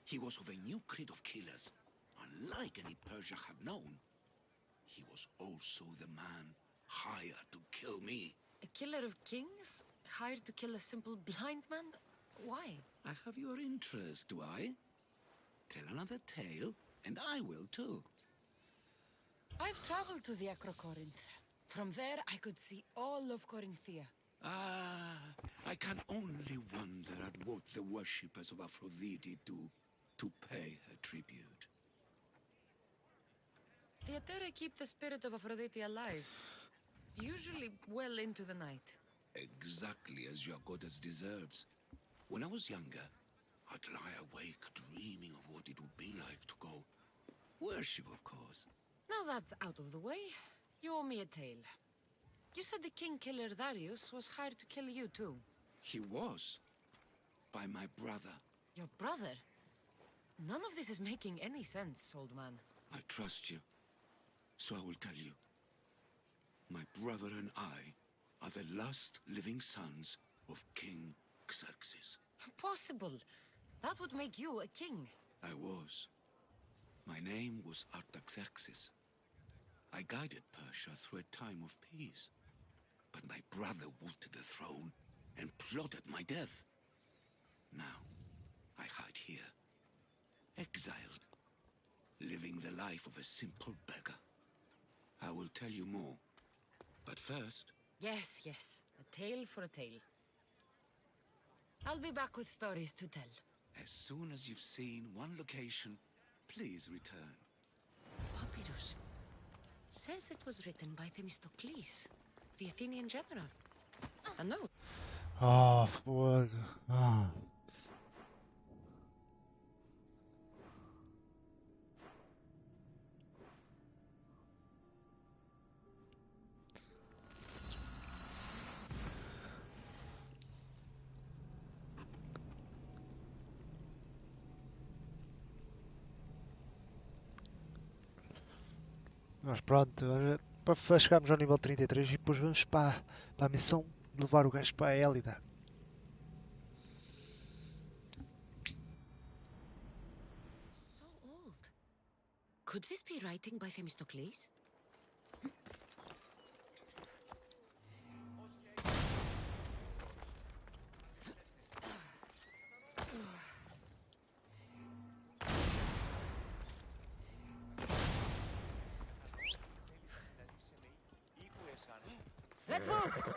He was of a new creed of killers, unlike any Persia had known. He was also the man hired to kill me. A killer of kings? Hired to kill a simple blind man? Why? I have your interest, do I? Tell another tale, and I will too. I've traveled to the Acrocorinth. From there, I could see all of Corinthia. Ah, I can only wonder at what the worshippers of Aphrodite do to pay her tribute. The Aeteri keep the spirit of Aphrodite alive, usually well into the night. Exactly as your goddess deserves. When I was younger, I'd lie awake dreaming of what it would be like to go worship, of course. Now that's out of the way, you owe me a tale. You said the king killer Darius was hired to kill you too. He was. By my brother. Your brother? None of this is making any sense, old man. I trust you. So I will tell you. My brother and I are the last living sons of King Xerxes. Impossible. That would make you a king. I was. My name was Artaxerxes. I guided Persia through a time of peace. But my brother wanted the throne and plotted my death. Now, I hide here, exiled, living the life of a simple beggar. I will tell you more, but first... Yes, yes. A tale for a tale. I'll be back with stories to tell. As soon as you've seen one location, please return. Papyrus. Says it was written by Themistocles, the Athenian general. A note. Ah, fogo. Ah. Mas pronto, para chegarmos ao nível 33 e depois vamos para a missão de levar o gajo para a Élida. So old. Could this be writing by Themistocles? Let's move!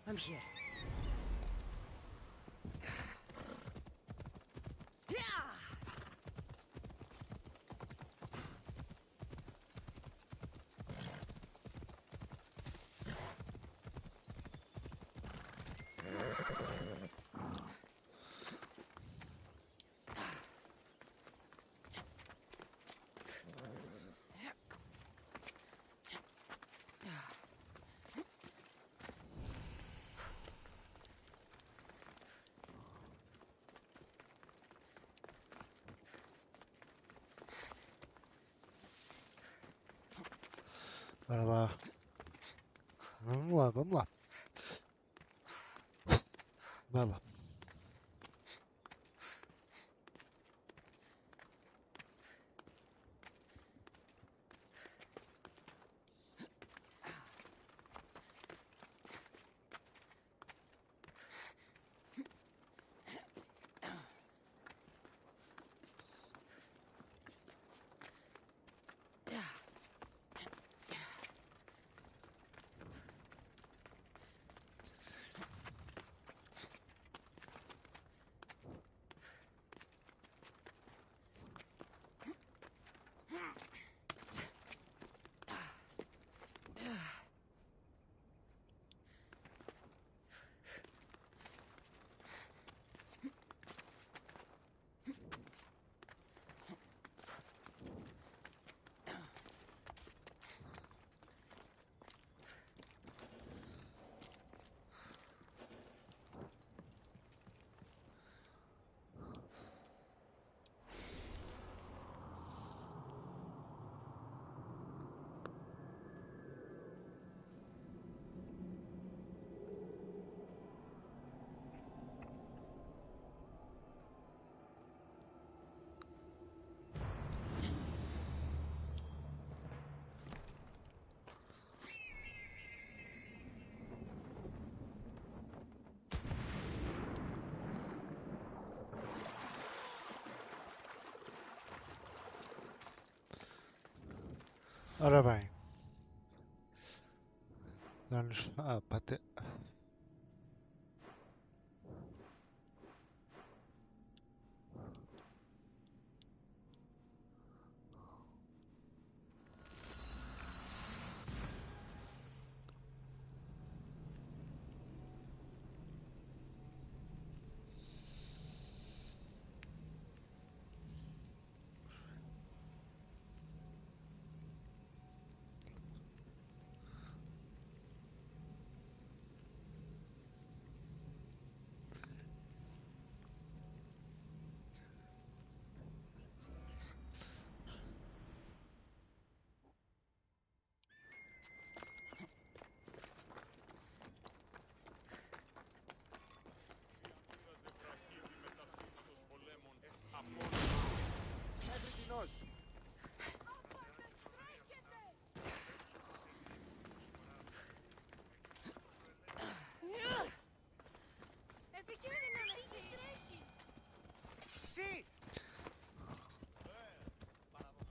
I'm here. Bora lá. Vamos lá, vamos lá. Vai lá. Ora bem. Vamos. Ah, para ter.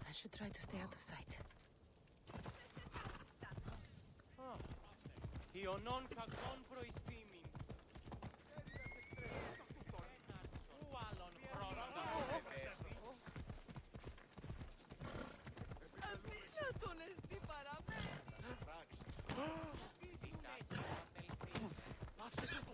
I should try to stay out of sight. Ιωνών κακών προϊστήμην. Ου άλλον χρόνων να προτεβέρθεις. Αδύνατον εστί παραμένει. Ζητάτε αδελφοί. Πάψε τούτο.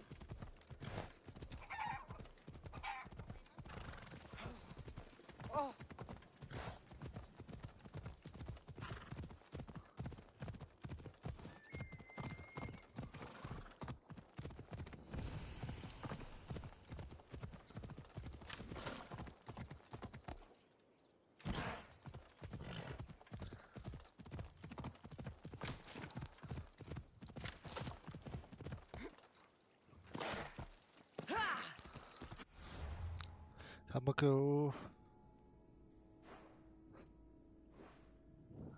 Calma que eu.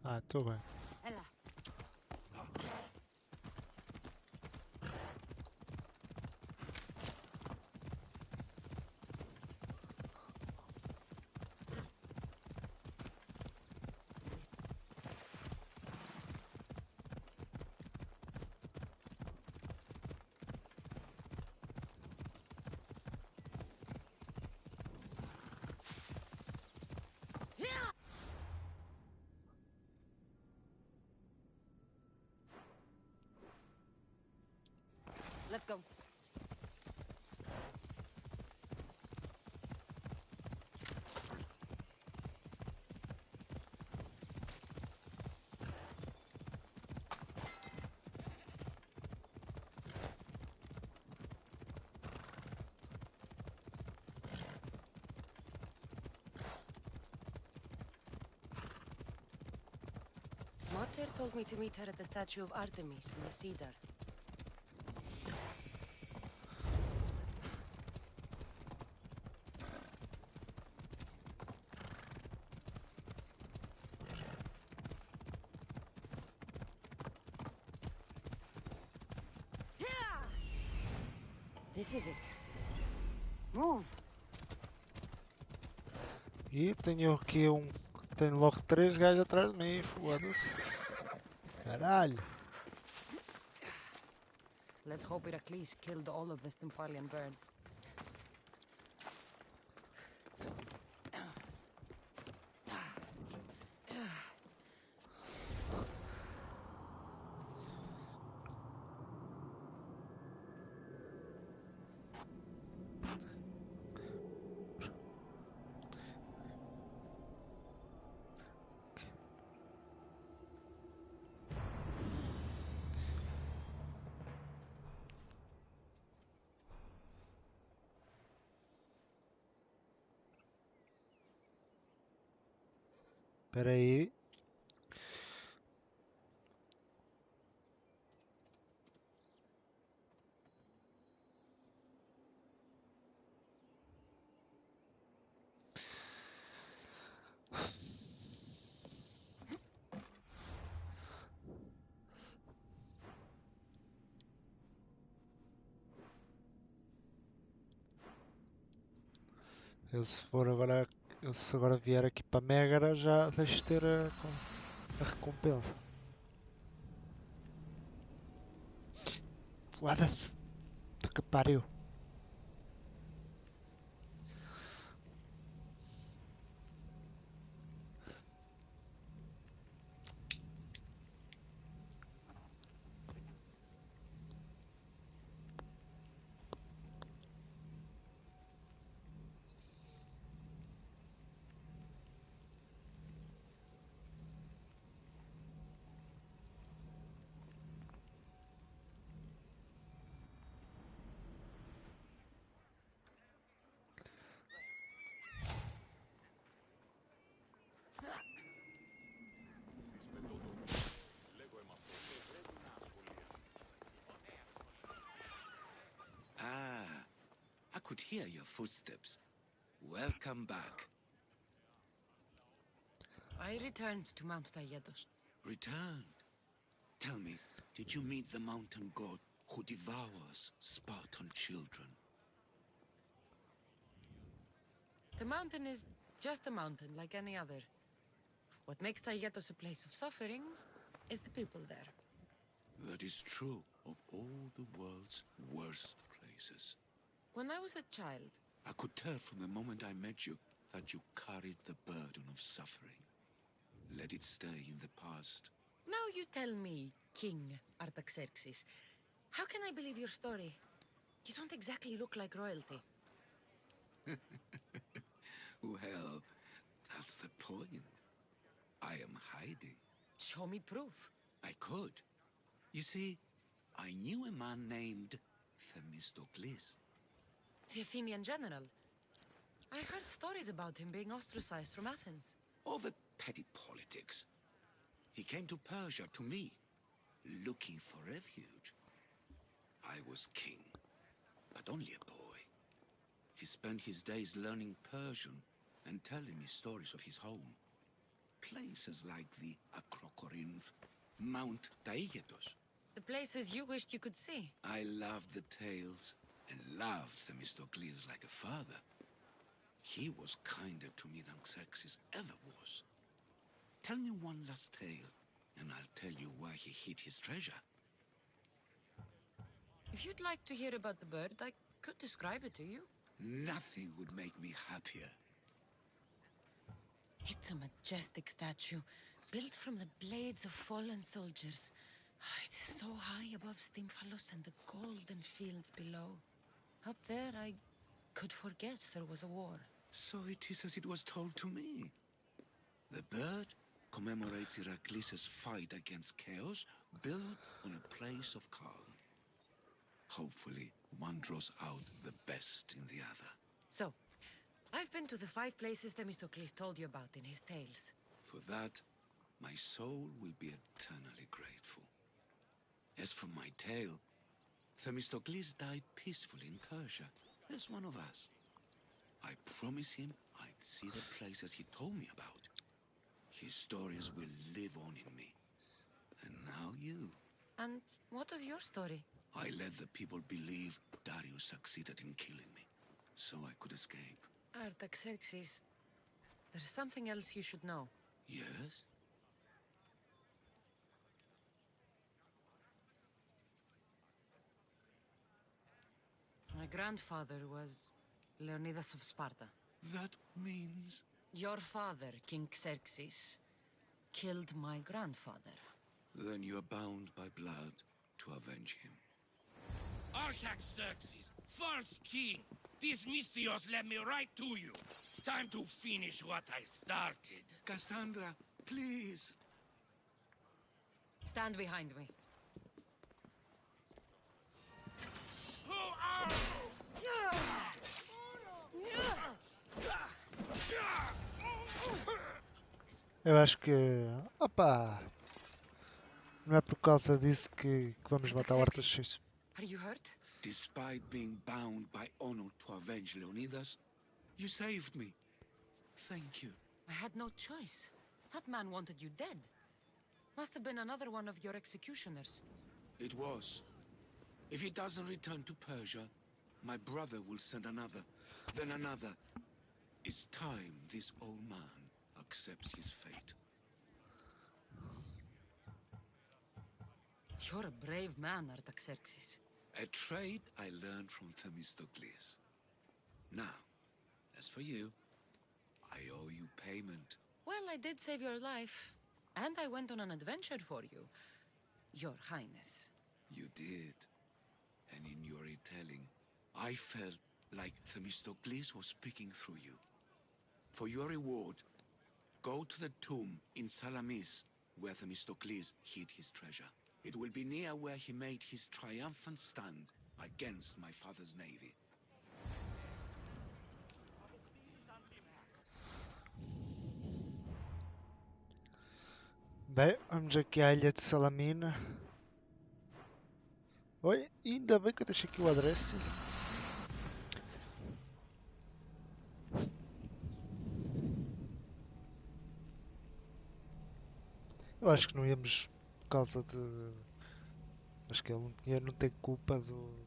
Ah, tô bem. Ella. go. Mater told me to meet her at the statue of Artemis in the cedar. This is it. Move! E tenho aqui um. Tenho logo 3 gajos atrás de mim, foda-se. Caralho. Let's hope Heracles killed all of the Stymphalian birds. Espera aí. Eu se for agora. Eu se agora vier aqui para Megara já deixo de ter a recompensa. Foda-se. Puta que pariu. Ah, I could hear your footsteps. Welcome back. I returned to Mount Taygetos. Returned. Tell me, did you meet the mountain god who devours Spartan children? The mountain is just a mountain like any other. What makes Taygetos a place of suffering is the people there. That is true of all the world's worst places. When I was a child, I could tell from the moment I met you that you carried the burden of suffering. Let it stay in the past. now you tell me, King Artaxerxes, how can I believe your story? You don't exactly look like royalty. Well, that's the point. I am hiding. Show me proof. I could. You see, I knew a man named Themistocles. The Athenian general. I heard stories about him being ostracized from Athens. Over petty politics. He came to Persia to me, looking for refuge. I was king, but only a boy. He spent his days learning Persian and telling me stories of his home. Places like the Acrocorinth, Mount Taygetos. The places you wished you could see. I loved the tales and loved Themistocles like a father. He was kinder to me than Xerxes ever was. Tell me one last tale, and I'll tell you where he hid his treasure. If you'd like to hear about the bird, I could describe it to you. Nothing would make me happier. It's a majestic statue, built from the blades of fallen soldiers. It is so high above Stimphalos and the golden fields below. Up there, I could forget there was a war. So it is as it was told to me. The bird commemorates Heracles' fight against chaos, built on a place of calm. Hopefully, one draws out the best in the other. So, I've been to the 5 places Themistocles told you about in his tales. For that, my soul will be eternally grateful. As for my tale, Themistocles died peacefully in Persia, as one of us. I promise him I'd see the places he told me about. His stories will live on in me. And now you. And what of your story? I let the people believe Darius succeeded in killing me, so I could escape. Artaxerxes, there's something else you should know. Yes? My grandfather was Leonidas of Sparta. That means... Your father, King Xerxes, killed my grandfather. Then you're bound by blood to avenge him. Artaxerxes, false king! These Mythios led me right to you. Time to finish what I started. Cassandra, please! Stand behind me. Who are Eu acho que... Opa! Não é por causa disso que vamos matar o Artaxerxes. Are you hurt? Despite being bound by honor to avenge Leonidas, you saved me. Thank you. I had no choice. That man wanted you dead. Must have been another one of your executioners. It was. If he doesn't return to Persia, my brother will send another, then another. It's time this old man accepts his fate. You're a brave man, Artaxerxes. A trait I learned from Themistocles. Now, as for you, I owe you payment. Well, I did save your life. And I went on an adventure for you, Your Highness. You did. And in your retelling, I felt like Themistocles was speaking through you. For your reward, go to the tomb in Salamis, where Themistocles hid his treasure. It will be near where he made his triumphant stand against my father's navy. Bem, vamos aqui à ilha de Salamina. Oi, ainda bem que eu deixei aqui o adereço. Eu acho que não íamos por causa de... Acho que ele não tem culpa do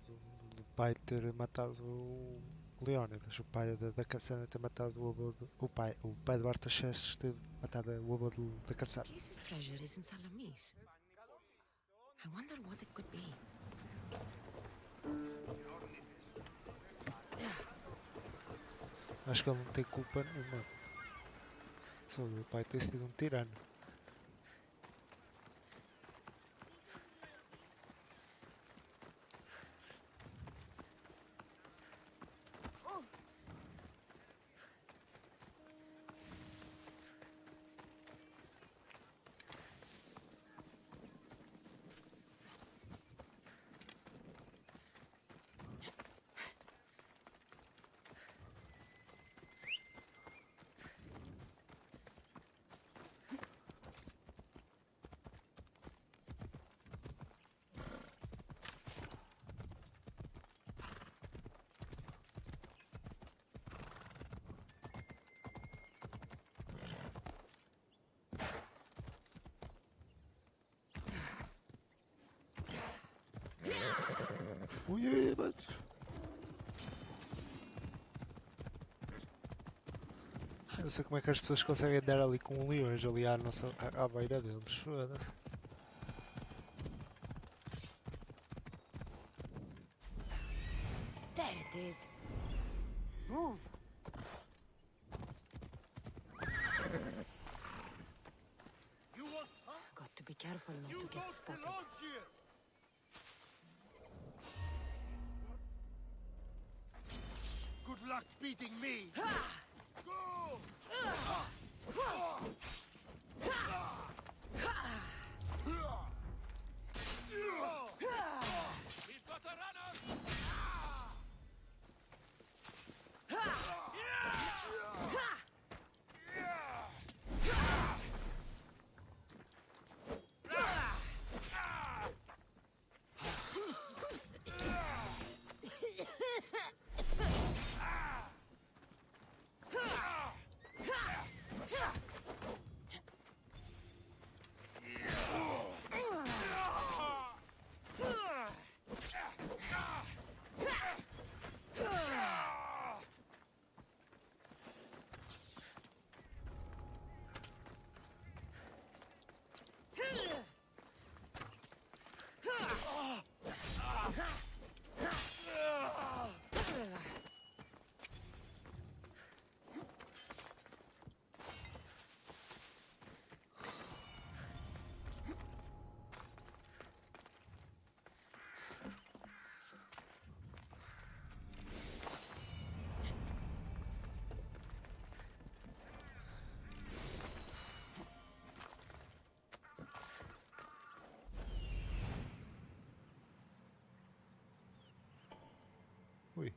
pai ter matado o Leónidas. O pai da Cassandra ter matado o avô o pai do Artaxerxes ter matado o avô da Cassandra. His treasure is in Salamis. I wonder what it could be. Acho que ele não tem culpa nenhuma. Só o pai ter sido um tirano. Ui, mas... Eu não sei como é que as pessoas conseguem dar ali com leões ali à beira deles. Foda-se. There it is. Move. Got to be careful not You to get don't spotted. belong here! Good luck beating me! Go! We've got a runner! Ui.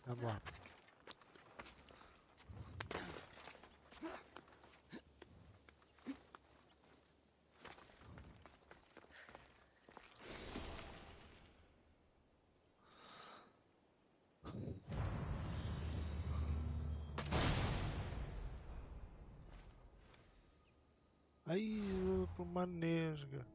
Vamos lá. Ai, por uma nesga.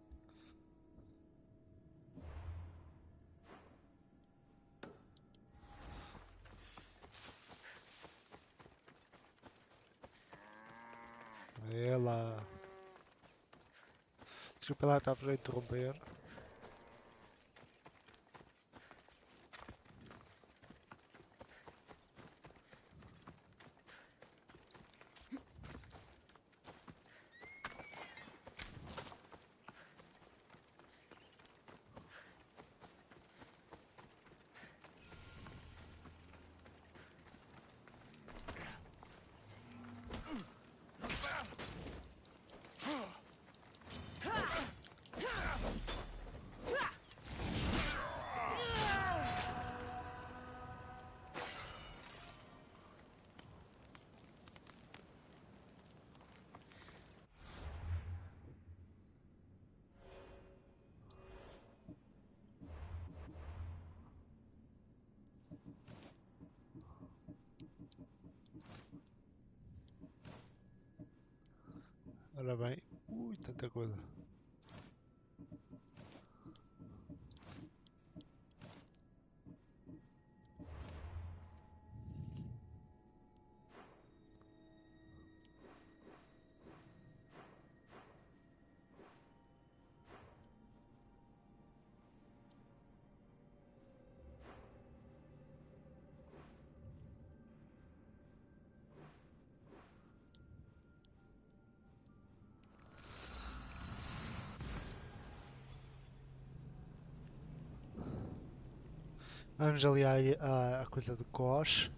Ela. Desculpa lá, estava a interromper. Ora bem. Ui, tanta coisa. Vamos ali à coisa de cos.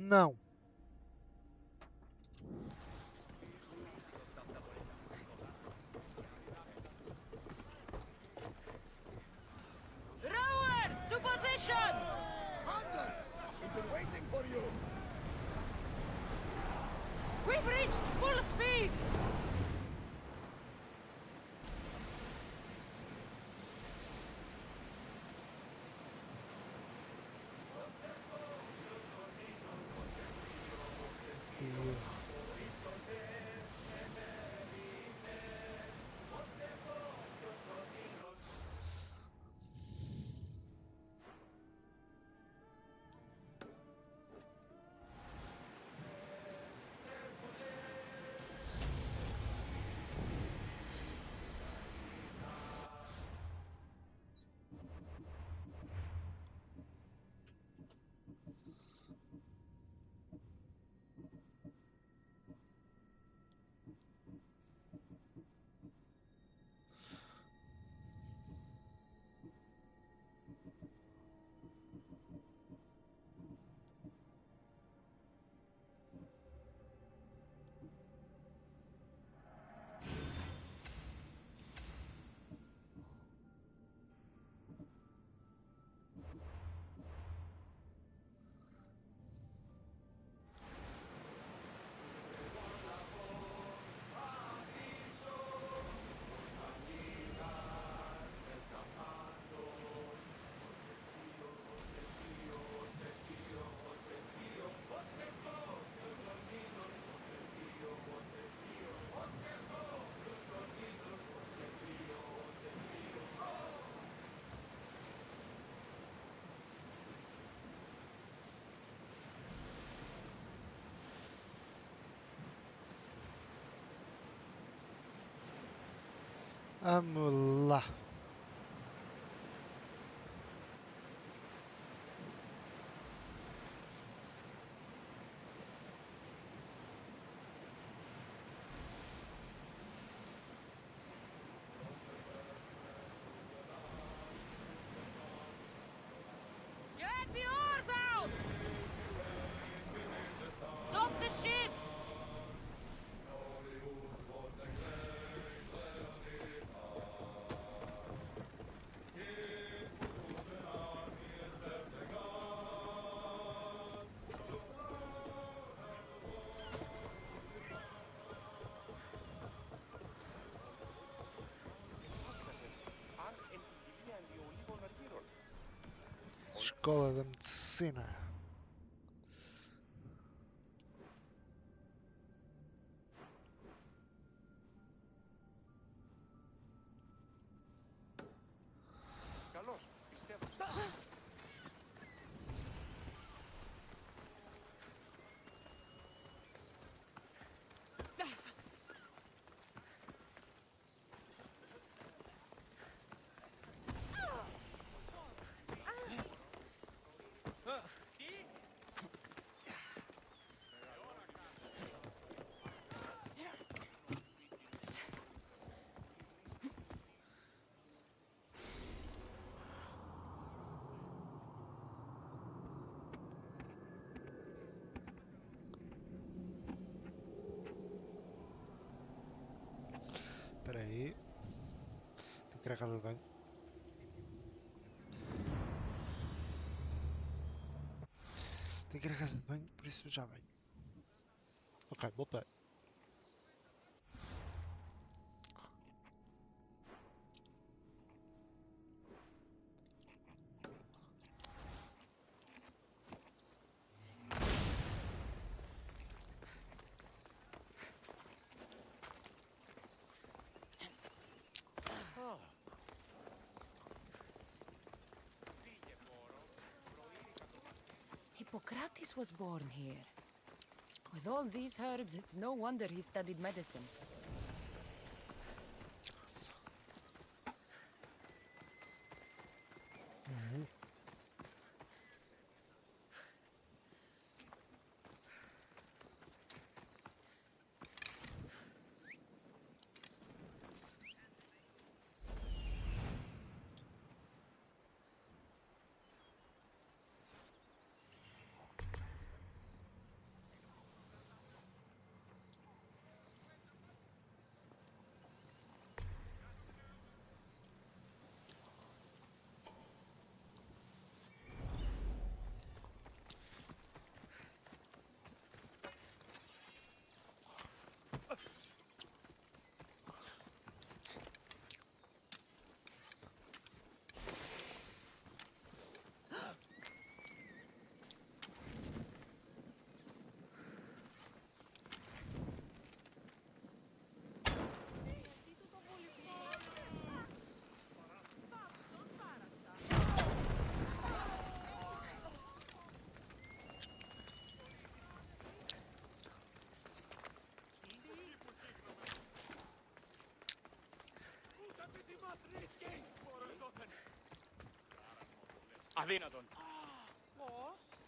Não. Rowers, to positions! Commander, we've been waiting for you. We've reached full speed! Tio. Vamos lá. Get the oars out! Dock the ship! Escola da Medicina. Καλώς, πιστεύω. Espera aí. Tenho que ir à casa de banho. Tenho que ir à casa de banho, por isso já venho. Ok, voltei. Hippocrates was born here. With all these herbs, it's no wonder he studied medicine. Αδύνατον. Πώς?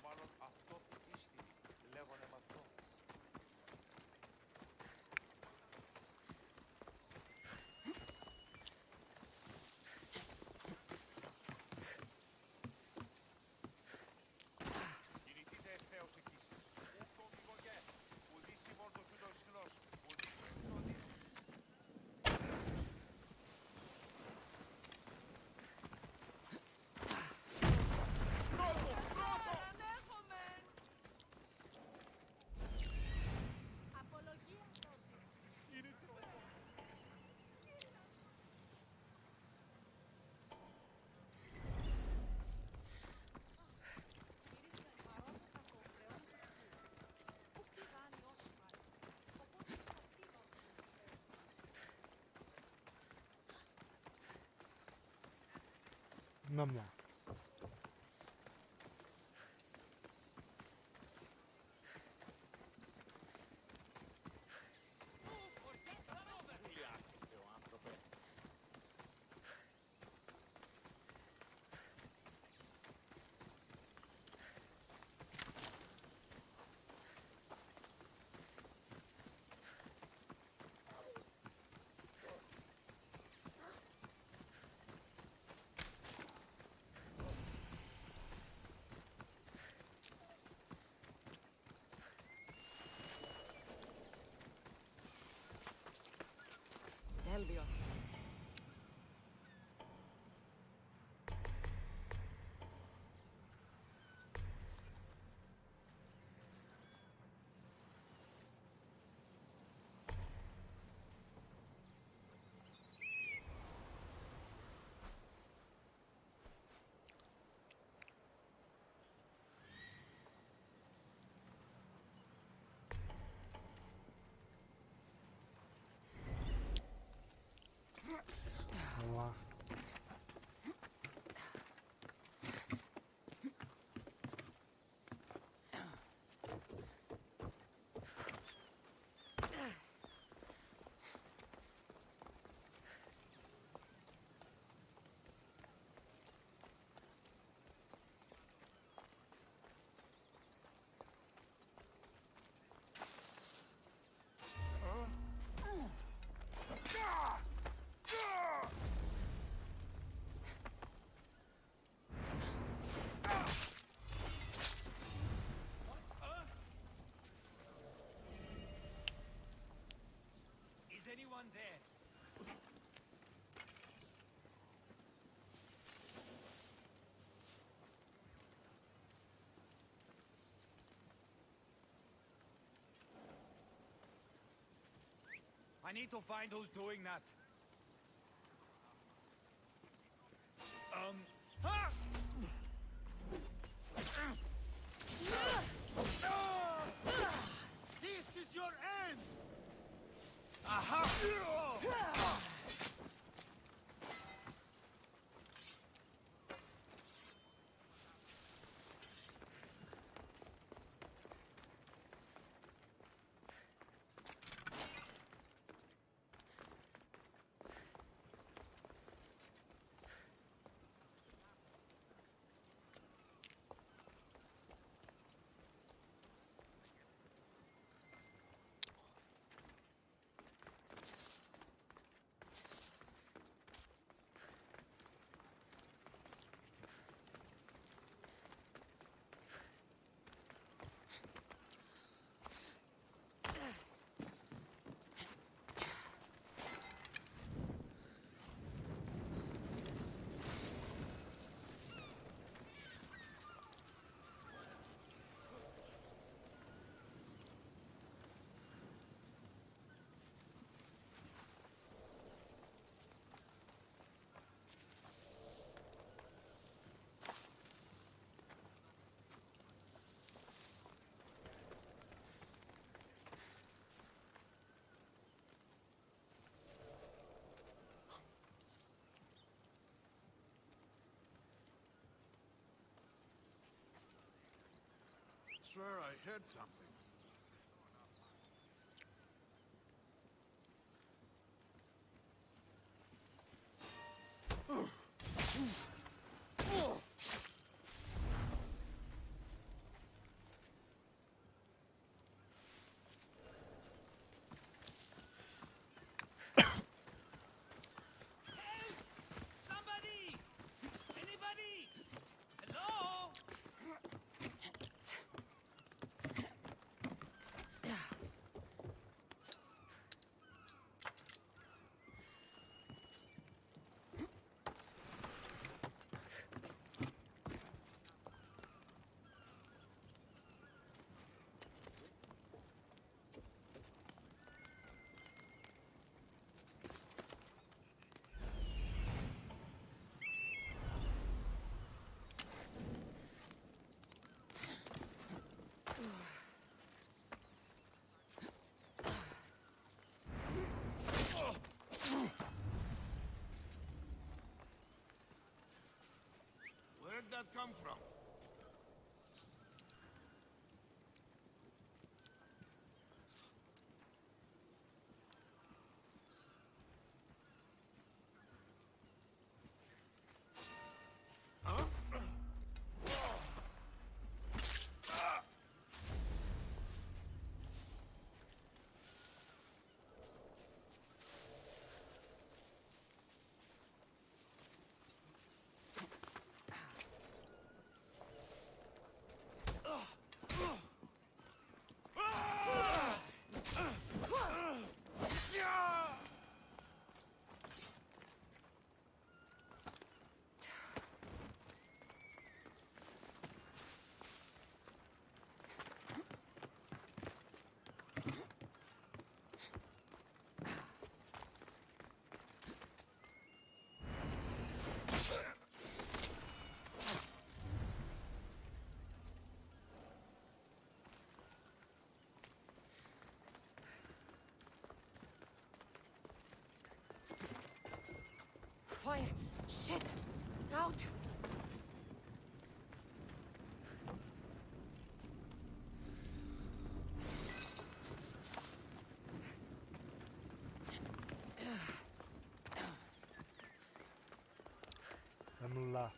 Μάλλον αυτό ίστη. Λέγονε μ' αυτό. Κινηθείτε ευθέως εκείς. Ουκ τον γιγογέ. Ουδής ημών το σύνος σύνος. Ουδής ουδής. Maman. They'll be all. Vamos lá. Is anyone there? I need to find who's doing that. Ha! This is your end! Aha! swear I heard something. Somebody! Anybody? Hello? Where'd that come from? Fire! Shit! Out! Vamos lá.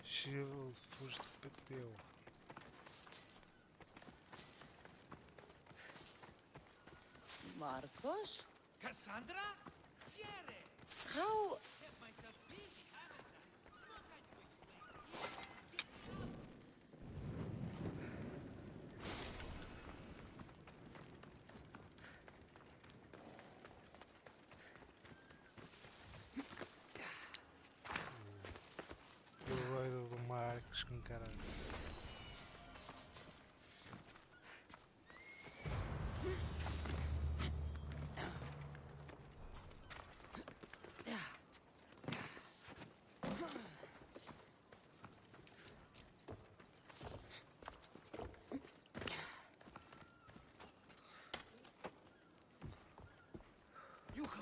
Shield, fuge de pneu. Marcos? Cassandra? Chere! How... Kept myself busy, haven't I? Look at which way. O doido do Marcos, com caralho.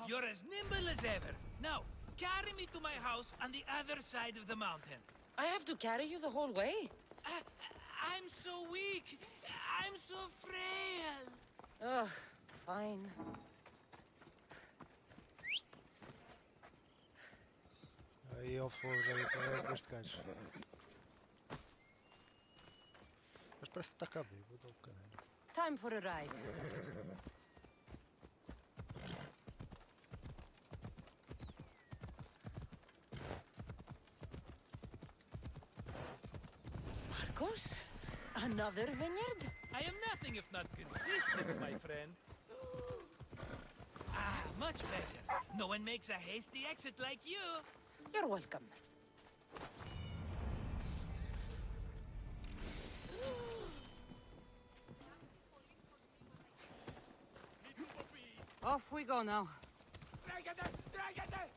You're as nimble as ever. Now, carry me to my house on the other side of the mountain. I have to carry you the whole way? I'm so weak. I'm so frail. Ugh, fine. Aí ele foi, já é com este gajo. Mas parece que está cá vivo, do caralho. Time for a ride. Marcos? Another vineyard? I am nothing if not consistent, my friend. Ah, much better. No one makes a hasty exit like you. You're welcome. Off we go now. Τρέχετε! Τρέχετε!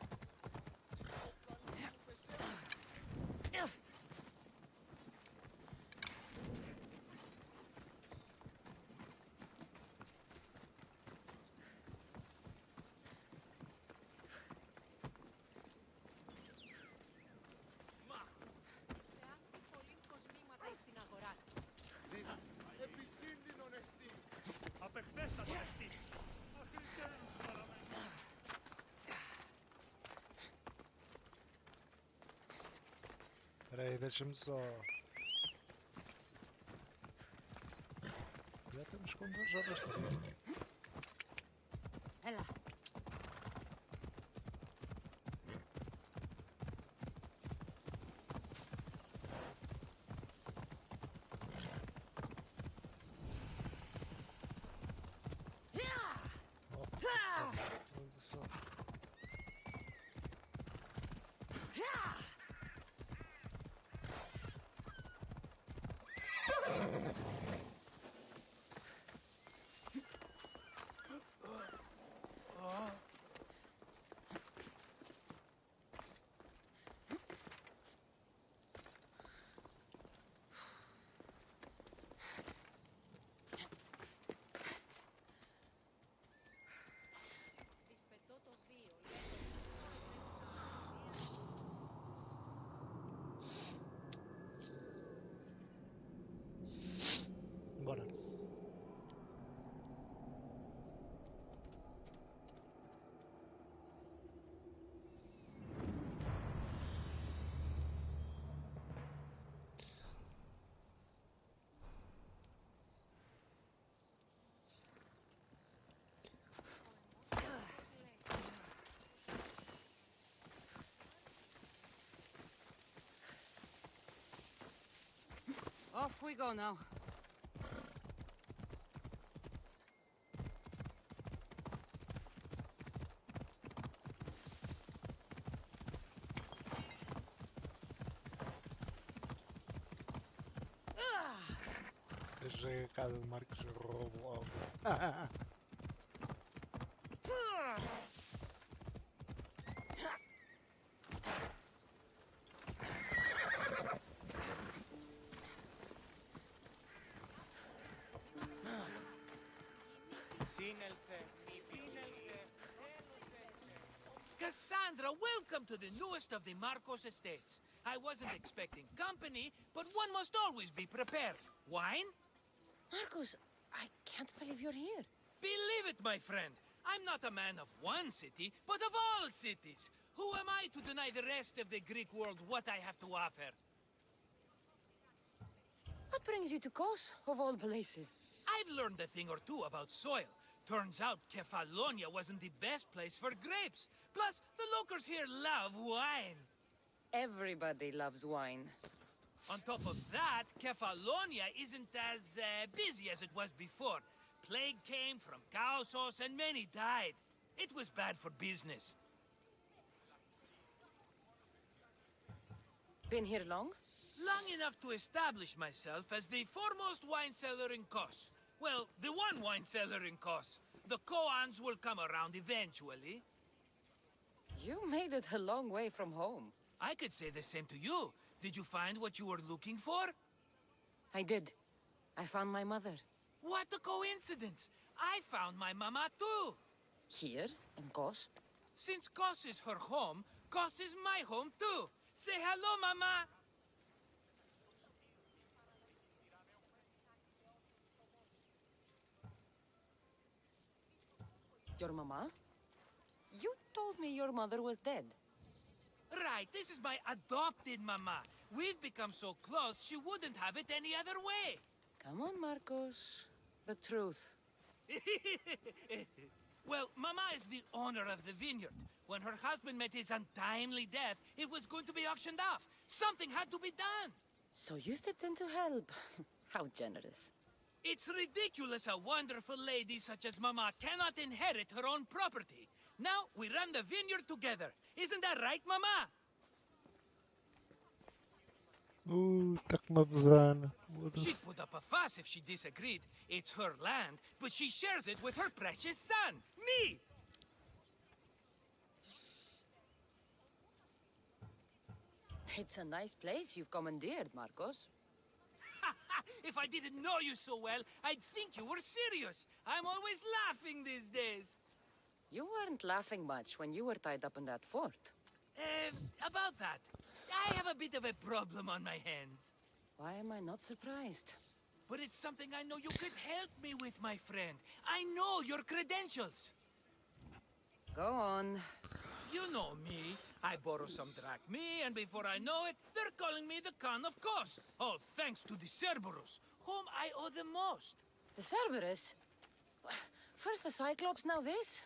Επικίνδυνον εστί. Απεκθέστατο εστί. Ακριτέρους παραμένει. Peraí, deixa-me só. Já estamos com 2 horas de treino. Ella. Olha só. Bora. Off we go now. Chega a casa de Marcos roubo logo. Cassandra, welcome to the newest of the Marcos estates. I wasn't expecting company, but one must always be prepared. Wine? Marcos, I can't believe you're here. Believe it, my friend. I'm not a man of one city, but of all cities. Who am I to deny the rest of the Greek world what I have to offer? What brings you to Kos, of all places? I've learned a thing or two about soil. Turns out Kefalonia wasn't the best place for grapes. Plus, the locals here love wine. Everybody loves wine. On top of that, Kefalonia isn't as busy as it was before. Plague came from Kaosos and many died. It was bad for business. Been here long? Long enough to establish myself as the foremost wine seller in Kos. Well, the one wine seller in Kos. The Koans will come around eventually. You made it a long way from home. I could say the same to you. Did you find what you were looking for? I did. I found my mother. What a coincidence! I found my mama too! Here, in Kos? Since Kos is her home, Kos is my home too! Say hello, mama! Your mama? You told me your mother was dead. Right, this is my adopted mama. We've become so close, she wouldn't have it any other way. Come on, Marcos. The truth. Well, mama is the owner of the vineyard. When her husband met his untimely death, it was going to be auctioned off. Something had to be done. So you stepped in to help. How generous. It's ridiculous a wonderful lady such as Mama cannot inherit her own property. Now we run the vineyard together. Isn't that right, Mama? Tá com uma besana. She'd put up a fuss if she disagreed. It's her land, but she shares it with her precious son, me. It's a nice place you've commandeered, Marcos. If I didn't know you so well, I'd think you were serious. I'm always laughing these days. You weren't laughing much when you were tied up in that fort. About that, I have a bit of a problem on my hands. Why am I not surprised? But it's something I know you could help me with, my friend. I know your credentials. Go on. You know me. I borrow some drachmi, and before I know it, they're calling me the Khan of Kos. All thanks to the Cerberus, whom I owe the most. The Cerberus? First the Cyclops, now this?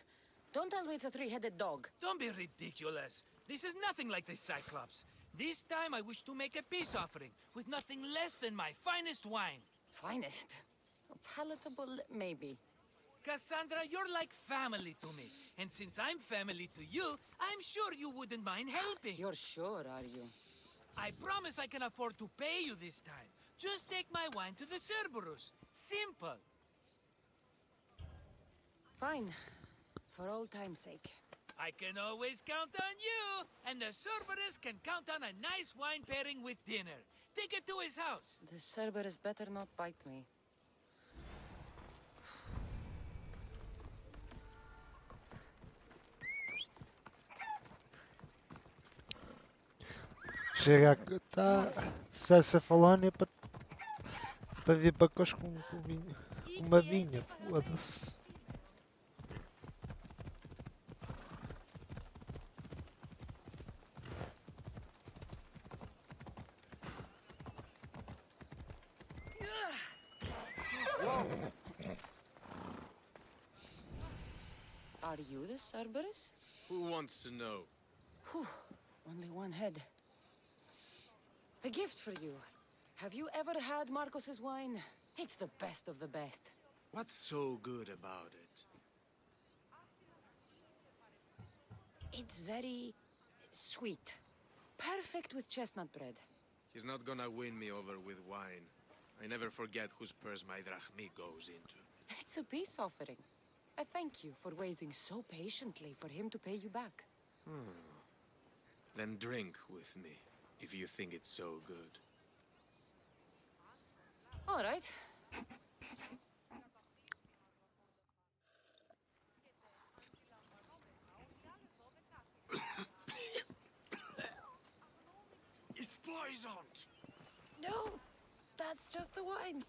Don't tell me it's a three-headed dog. Don't be ridiculous. This is nothing like the Cyclops. This time I wish to make a peace offering with nothing less than my finest wine. Finest? Palatable, maybe. Cassandra, you're like family to me. And since I'm family to you, I'm sure you wouldn't mind helping. You're sure, are you? I promise I can afford to pay you this time. Just take my wine to the Cerberus. Simple. Fine. For old time's sake. I can always count on you. And the Cerberus can count on a nice wine pairing with dinner. Take it to his house. The Cerberus better not bite me. Chega a... Tá... Cessa Falónia para vir para Cos com vinho. Com uma vinha, foda-se. Are you the Cerberus? Who wants to know? Whew. Only one head. A gift for you. Have you ever had Marcos's wine? It's the best of the best. What's so good about it? It's very sweet. Perfect with chestnut bread. He's not gonna win me over with wine. I never forget whose purse my drachmi goes into. It's a peace offering. A thank you for waiting so patiently for him to pay you back. Then drink with me, if you think it's so good. All right. It's poisoned! No, that's just the wine.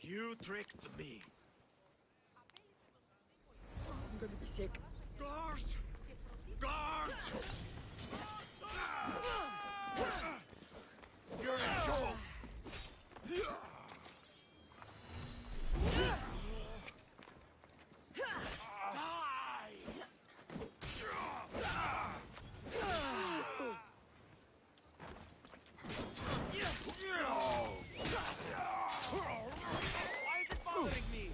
You tricked me. I'm gonna be sick. Guards! Guards! You're in trouble! Why is it bothering me?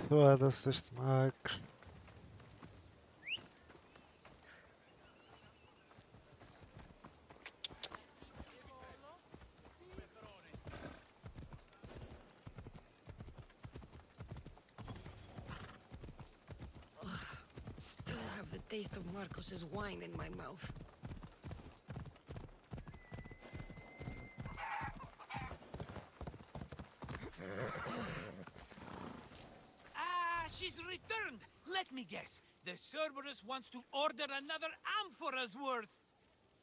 Foda-se este macro. Still have the taste of Marcos's wine in my mouth. She's returned! Let me guess. The Cerberus wants to order another amphora's worth.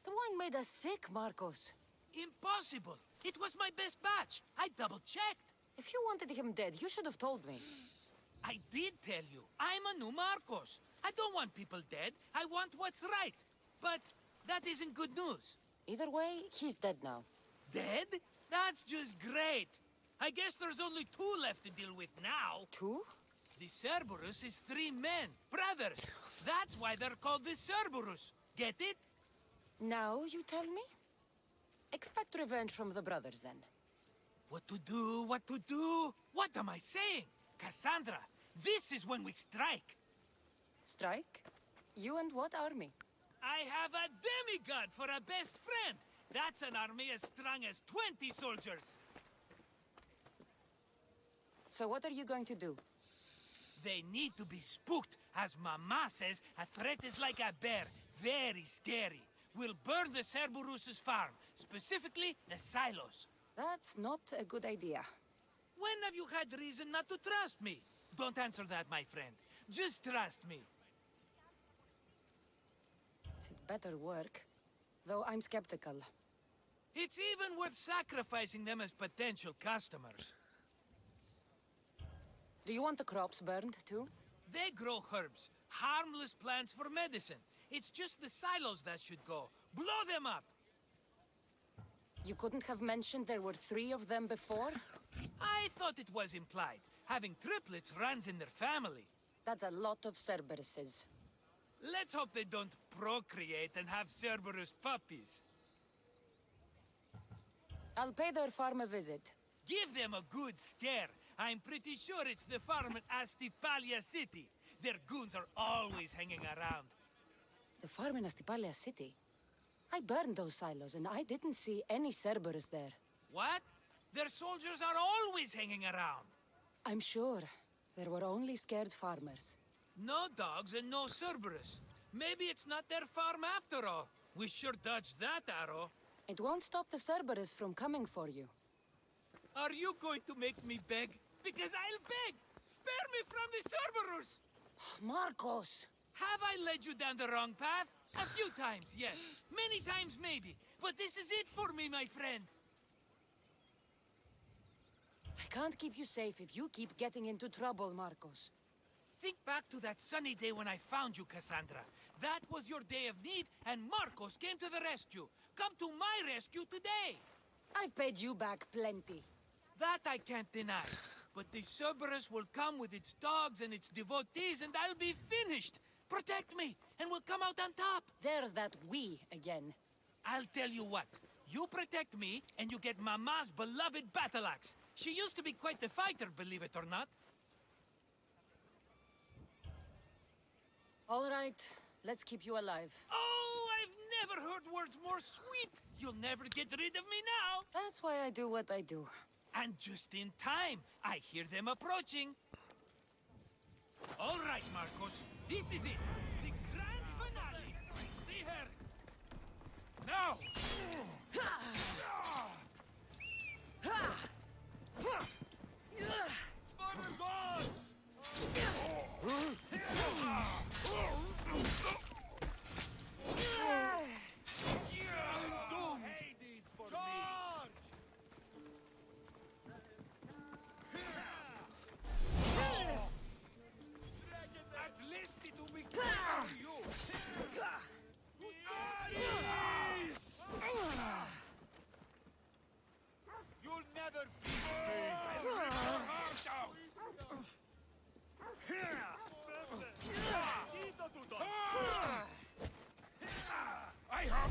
The wine made us sick, Marcos. Impossible! It was my best batch. I double-checked. If you wanted him dead, you should have told me. I did tell you. I'm a new Marcos. I don't want people dead. I want what's right. But that isn't good news. Either way, he's dead now. Dead? That's just great. I guess there's only two left to deal with now. Two? The Cerberus is 3 men, brothers. That's why they're called the Cerberus. Get it? Now you tell me? Expect revenge from the brothers, then. What to do, what to do? What am I saying? Cassandra, this is when we strike. Strike? You and what army? I have a demigod for a best friend. That's an army as strong as 20 soldiers. So what are you going to do? They need to be spooked. As Mama says, a threat is like a bear. Very scary. We'll burn the Cerberus's farm. Specifically, the silos. That's not a good idea. When have you had reason not to trust me? Don't answer that, my friend. Just trust me. It better work. Though I'm skeptical. It's even worth sacrificing them as potential customers. Do you want the crops burned too? They grow herbs, harmless plants for medicine. It's just the silos that should go. Blow them up! You couldn't have mentioned there were 3 of them before? I thought it was implied. Having triplets runs in their family. That's a lot of Cerberuses. Let's hope they don't procreate and have Cerberus puppies. I'll pay their farm a visit. Give them a good scare. I'm pretty sure it's the farm in Astipalia City. Their goons are always hanging around. The farm in Astipalia City? I burned those silos and I didn't see any Cerberus there. What? Their soldiers are always hanging around. I'm sure. There were only scared farmers. No dogs and no Cerberus. Maybe it's not their farm after all. We sure dodged that arrow. It won't stop the Cerberus from coming for you. Are you going to make me beg? Because I'll beg! Spare me from the Cerberus! Marcos! Have I led you down the wrong path? A few times, yes. Many times, maybe. But this is it for me, my friend. I can't keep you safe if you keep getting into trouble, Marcos. Think back to that sunny day when I found you, Cassandra. That was your day of need, and Marcos came to the rescue. Come to my rescue today! I've paid you back plenty. That I can't deny. But the Cerberus will come with its dogs and its devotees, and I'll be finished! Protect me, and we'll come out on top! There's that we again. I'll tell you what. You protect me, and you get Mama's beloved battle axe. She used to be quite the fighter, believe it or not. All right, let's keep you alive. Oh, I've never heard words more sweet! You'll never get rid of me now! That's why I do what I do. And just in time, I hear them approaching. All right, Marcos, this is it. The grand finale. See her. Now! For the gods! Hades for Charge! At least it will be good for you! You'll never beat me! I'll rip your heart out! I have...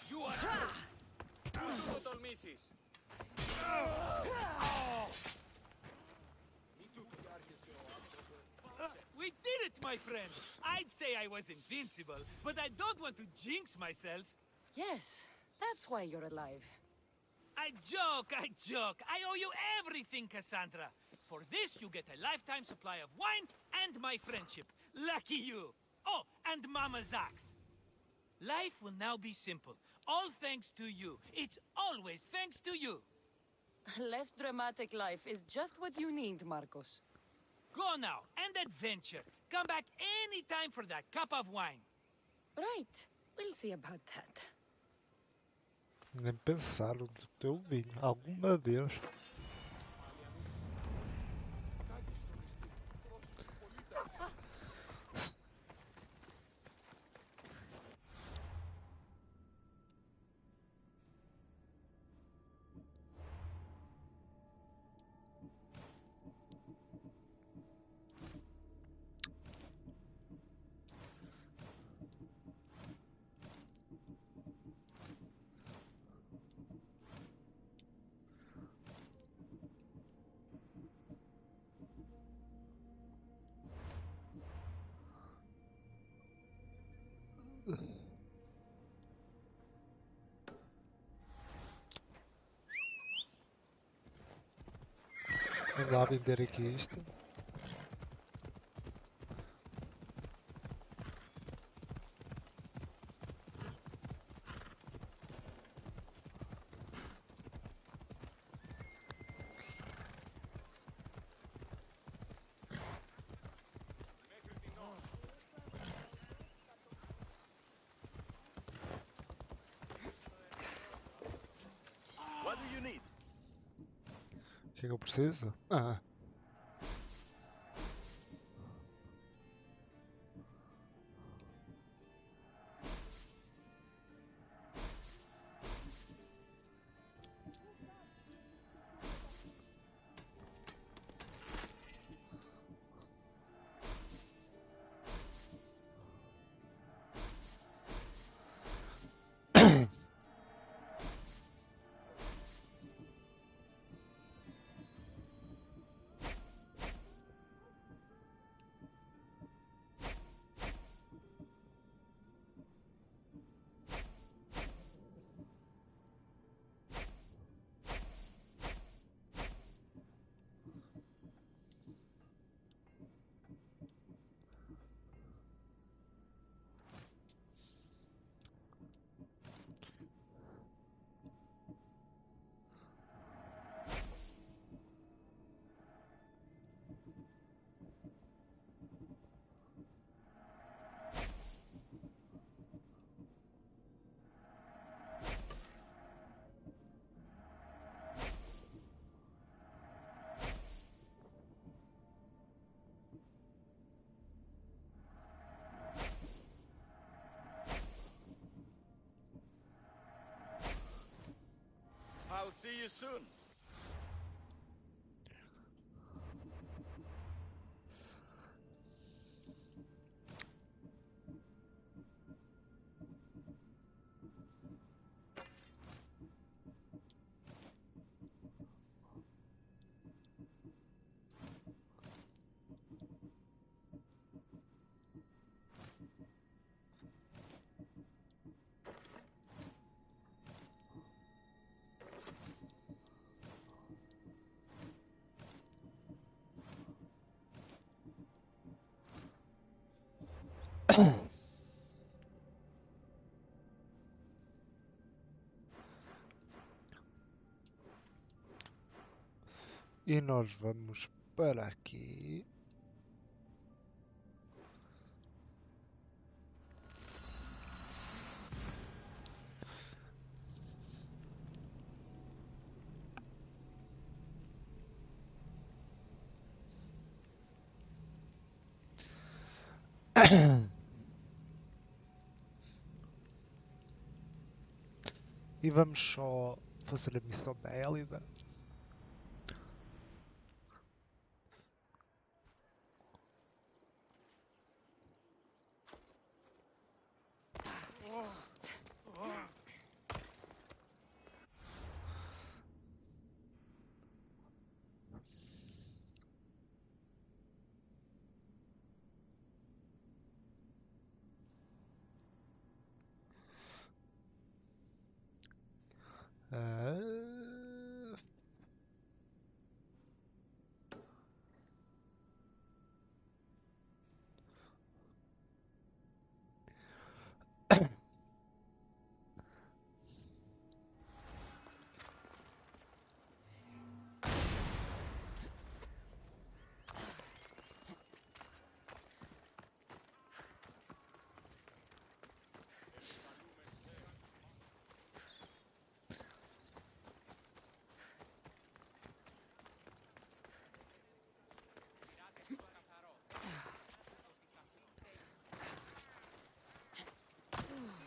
You are... We did it, my friend! I'd say I was invincible, but I don't want to jinx myself. Yes, that's why you're alive. I joke, I joke. I owe you everything, Cassandra. For this, you get a lifetime supply of wine and my friendship. Lucky you. Oh, and Mama's axe. Life will now be simple. All thanks to you. It's always thanks to you. A less dramatic life is just what you need, Marcos. Go now, and adventure. Come back any time for that cup of wine. Right. We'll see about that. Nem pensar no teu vinho, alguma vez. Vamos lá vender aqui isto. What do you need? O que é que eu preciso? Ah, I'll see you soon. e nós vamos para aqui. E vamos só fazer a missão da Élida. Ah,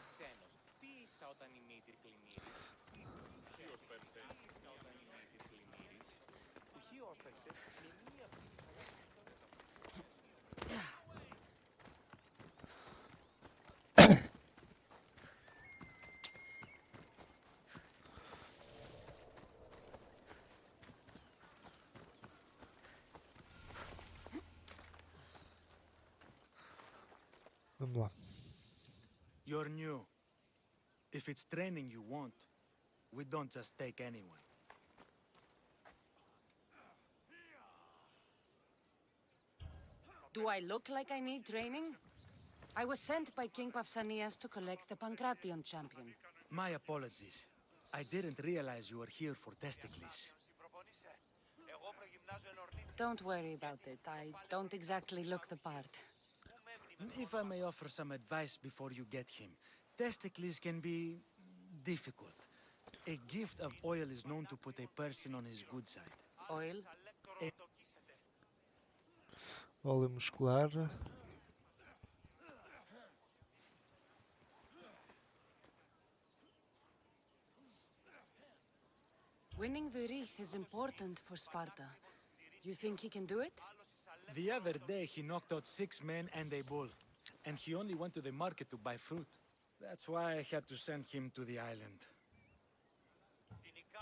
Ξένος, πίστα όταν η μήτρη πλημμύρης. Ποιος πέρσε. Πίστα όταν η μήτρη πλημμύρης. Ποιος πέρσε. Με μία vamos lá. You're new. If it's training you want, we don't just take anyone. Do I look like I need training? I was sent by King Pausanias to collect the Pancration champion. My apologies. I didn't realize you were here for testicles. Don't worry about it. I don't exactly look the part. If I may offer some advice before you get him, testicles can be difficult. A gift of oil is known to put a person on his good side. Oil? Óleo muscular. Winning the wreath is important for Sparta. You think he can do it? The other day he knocked out 6 men and a bull, and he only went to the market to buy fruit. That's why I had to send him to the island.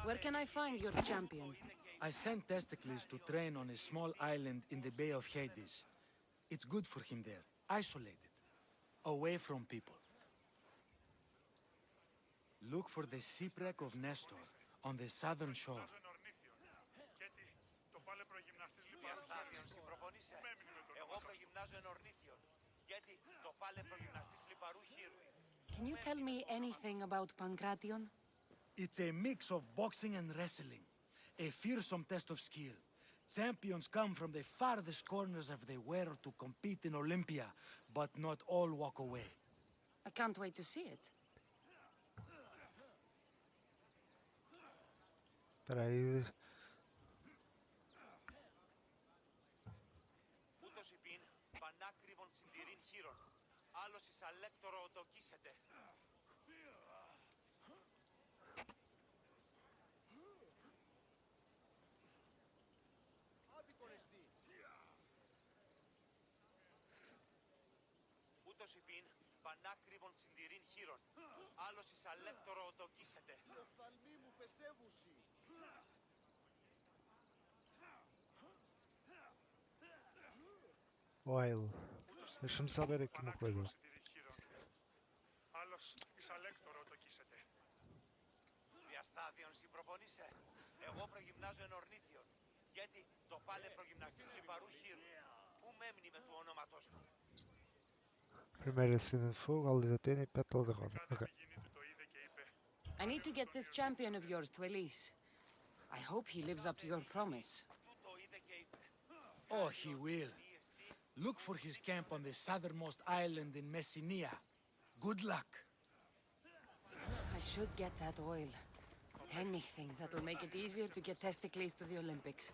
Where can I find your champion? I sent Testicles to train on a small island in the Bay of Hades. It's good for him there, isolated, away from people. Look for the shipwreck of Nestor on the southern shore. Can you tell me anything about Pancration? It's a mix of boxing and wrestling. A fearsome test of skill. Champions come from the farthest corners of the world to compete in Olympia, but not all walk away. I can't wait to see it. Espera aí. Ούτως υπήν, πανάκριβον συντηρήν χείρον. Άλλος εις αλέκτορο οτοκίσετε. Ούτως υπήν, πανάκριβον συντηρήν χείρον. Άλλος εις αλέκτορο οτοκίσετε. Το φθαλμί μου πεσεύουσι. Oil. Deixa-me saber aqui uma coisa. Άλλος εις αλέκτορο οτοκίσετε. Διαστάδιον σοι προπονείσαι. Εγώ προγυμνάζω εν ορνήθιον. Γιατί το πάλε προγυμναστής λιπαρού χείρου. Πού μέμνει με του ονόματός του. Primeira cena de fogo, Élida Atena e pétala de roda. Ok. I need to get this champion of yours to Elise. I hope he lives up to your promise. Oh, he will. Look for his camp on the southernmost island in Messenia. Good luck. I should get that oil. Anything that'll make it easier to get Testicles to the Olympics.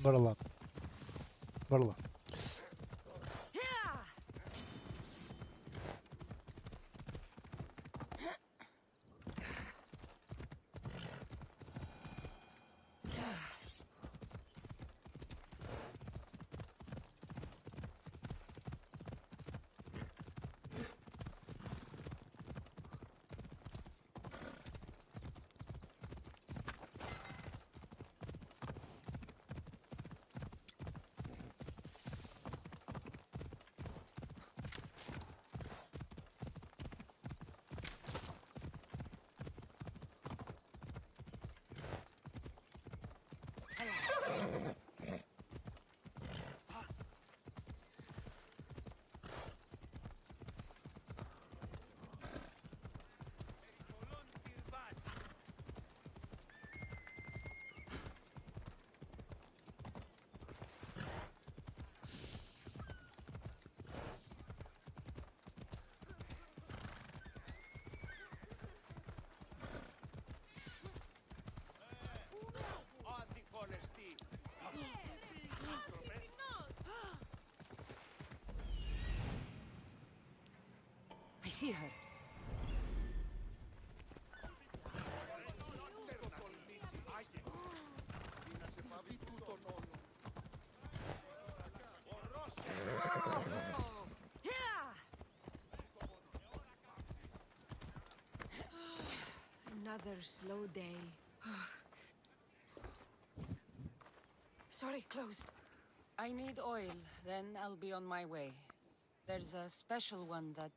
Bora lá. Bora lá. see her. Another slow day. Sorry, closed. I need oil, then I'll be on my way. There's a special one that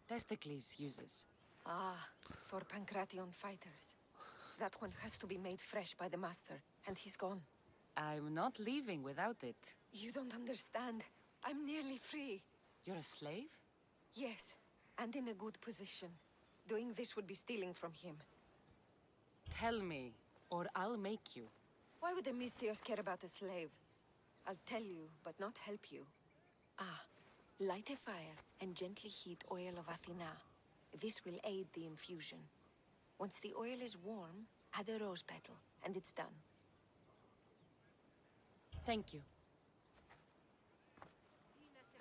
Testicles uses. Ah, for Pancration fighters. That one has to be made fresh by the master, and he's gone. I'm not leaving without it. You don't understand. I'm nearly free. You're a slave? Yes, and in a good position. Doing this would be stealing from him. Tell me, or I'll make you. Why would the Mystios care about a slave? I'll tell you, but not help you. Ah, light a fire and gently heat oil of Athena. This will aid the infusion. Once the oil is warm, add a rose petal, and it's done. Thank you.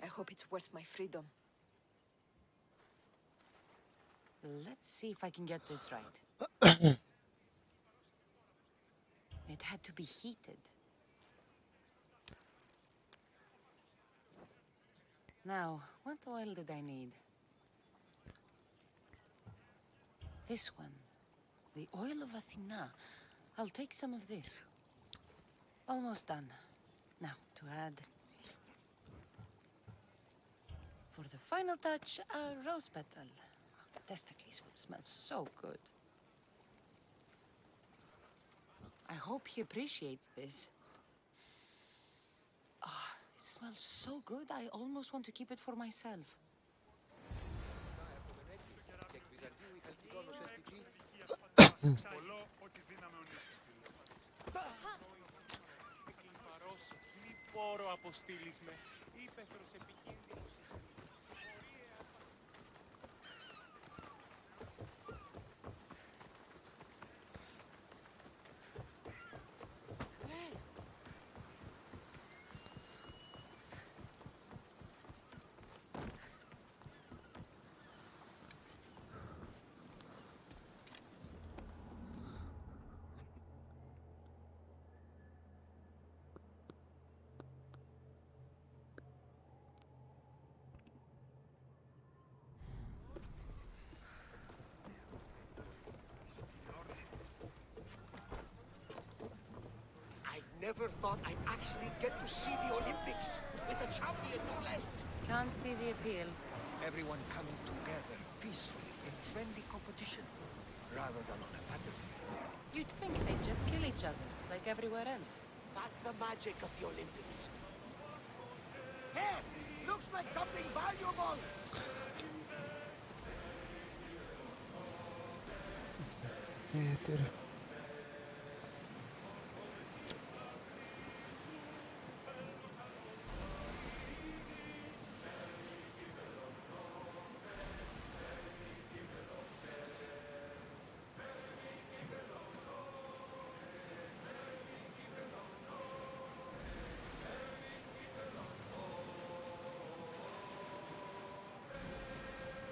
I hope it's worth my freedom. Let's see if I can get this right. It had to be heated. Now, what oil did I need? This one. The oil of Athena. I'll take some of this. Almost done. Now, to add... For the final touch, a rose petal. Testicles would smell so good. I hope he appreciates this. Ah, it smells so good, I almost want to keep it for myself. Never thought I'd actually get to see the Olympics with a champion, no less. Can't see the appeal. Everyone coming together peacefully in friendly competition, rather than on a battlefield. You'd think they'd just kill each other, like everywhere else. That's the magic of the Olympics. Hey, looks like something valuable.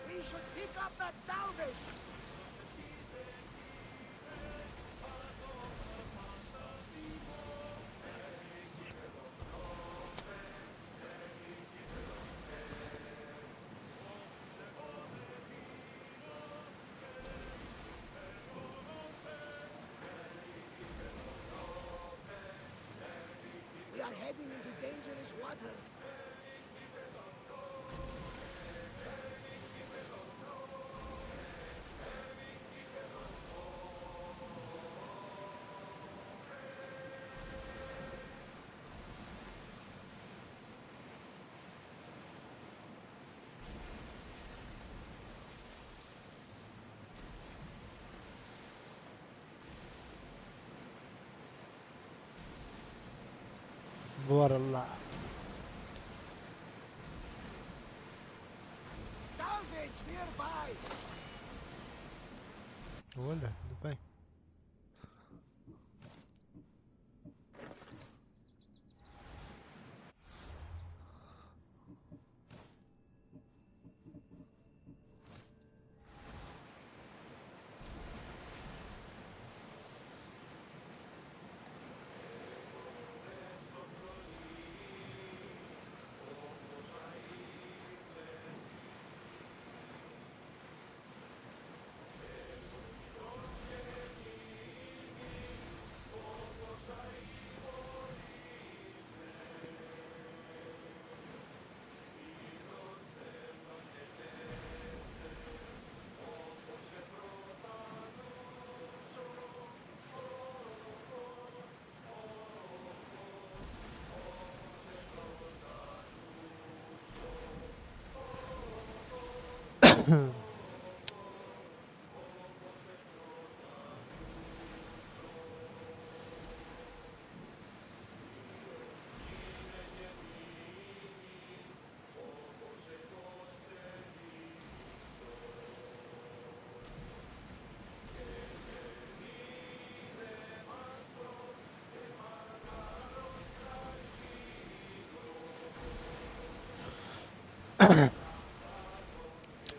We should pick up that salvage! We are heading into dangerous waters. Bora lá. Salvage nearby! Olha, tudo bem.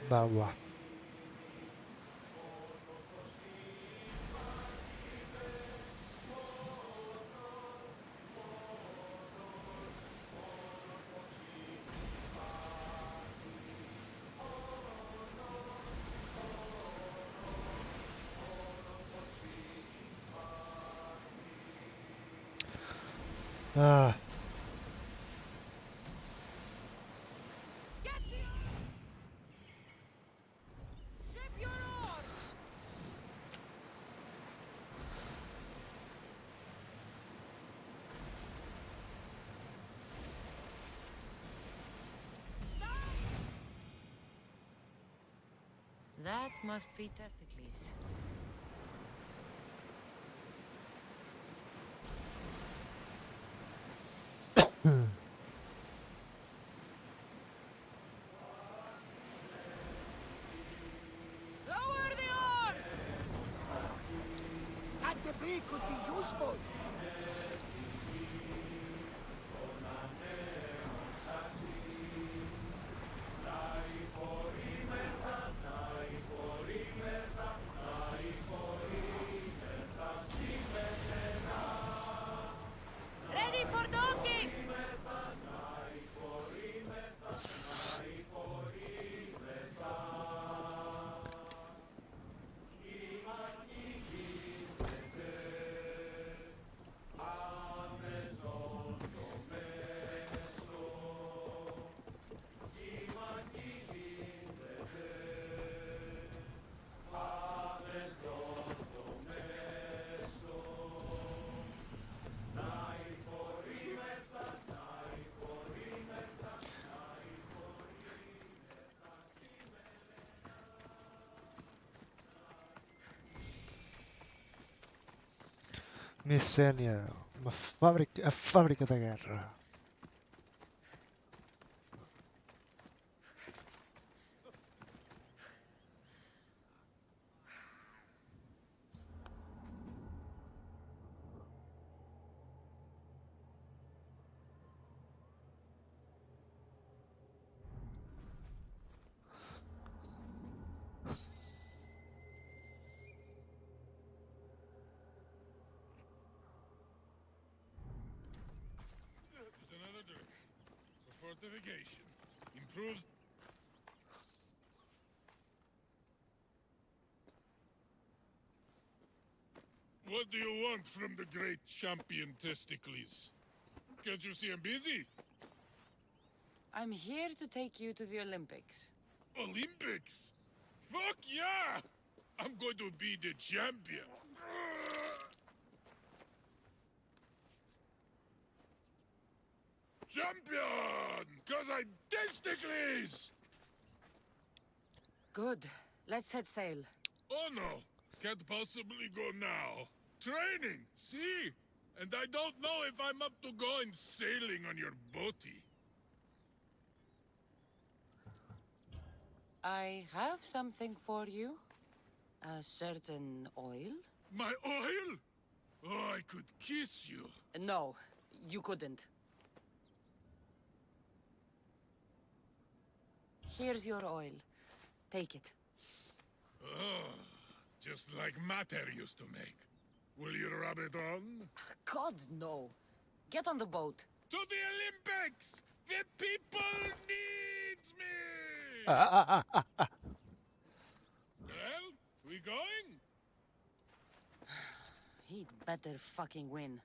Vamos lá. Ah, Ship your oars! That must be testicles. Lower the oars! That debris could be useful. Ready for docking! Messênia, a fábrica da guerra. Just another drink. For fortification. Improves. What do you want from the great champion Testicles? Can't you see I'm busy? I'm here to take you to the Olympics. Olympics? Fuck yeah! I'm going to be the champion. Champion! Cause I'm Testicles! Good. Let's set sail. Oh no, can't possibly go now. Training, see? And I don't know if I'm up to going sailing on your boaty. I have something for you. A certain oil? My oil? Oh, I could kiss you. No, you couldn't. Here's your oil. Take it. Oh, just like Mater used to make. Will you rub it on? God, no. Get on the boat. To the Olympics! The people needs me! Well, we going? He'd better fucking win.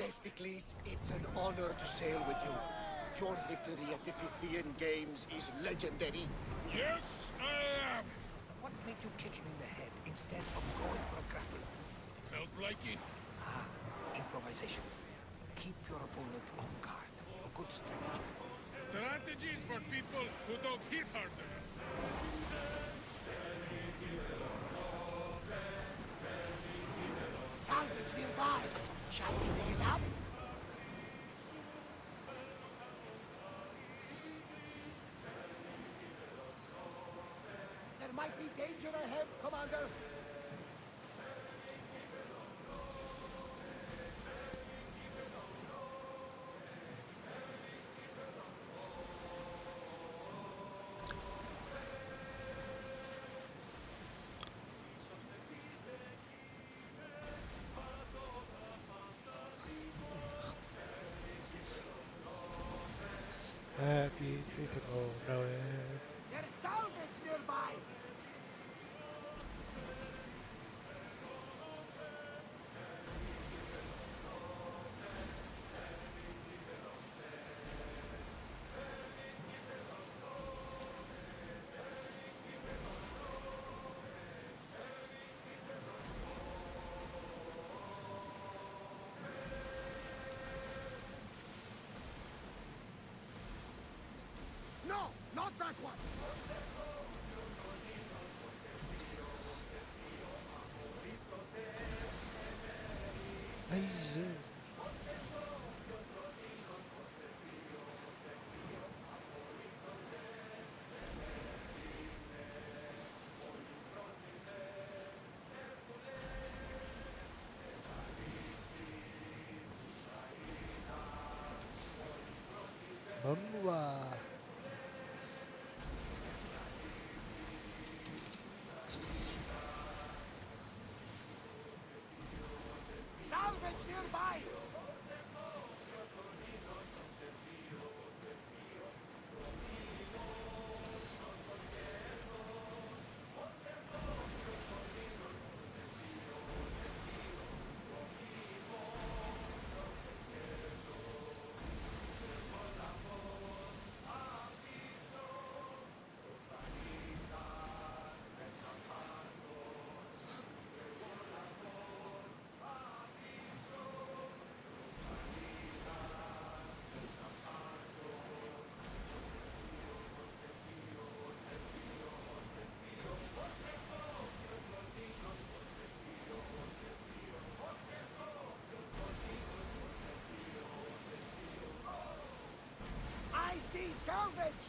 Testicles, it's an honor to sail with you. Your victory at the Pythian Games is legendary. Yes, I am. What made you kick him in the head instead of going for a grapple? Felt like it. Ah, improvisation. Keep your opponent off guard. A good strategy. Strategies for people who don't hit harder. Salvage nearby. Shall we dig it up? There might be danger ahead, Commander. Oh no. There's salvage nearby. No, not that one. Ai, Jesus. Vamos lá. Salvage nearby. I see salvage!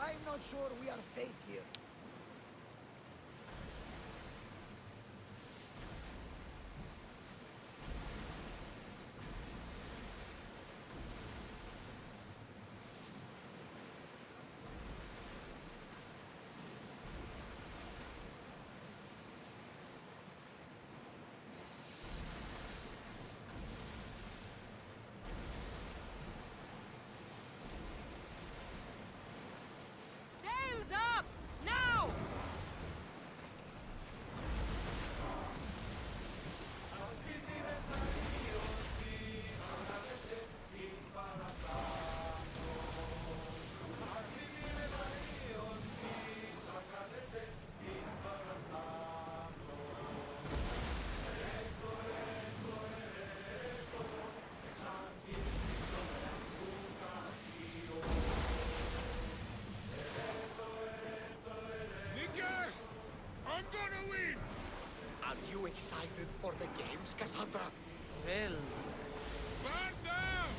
I'm not sure we are safe here. Sails up! Now! Nicker! I'm gonna win! Are you excited for the games, Cassandra? Thrilled. Man down!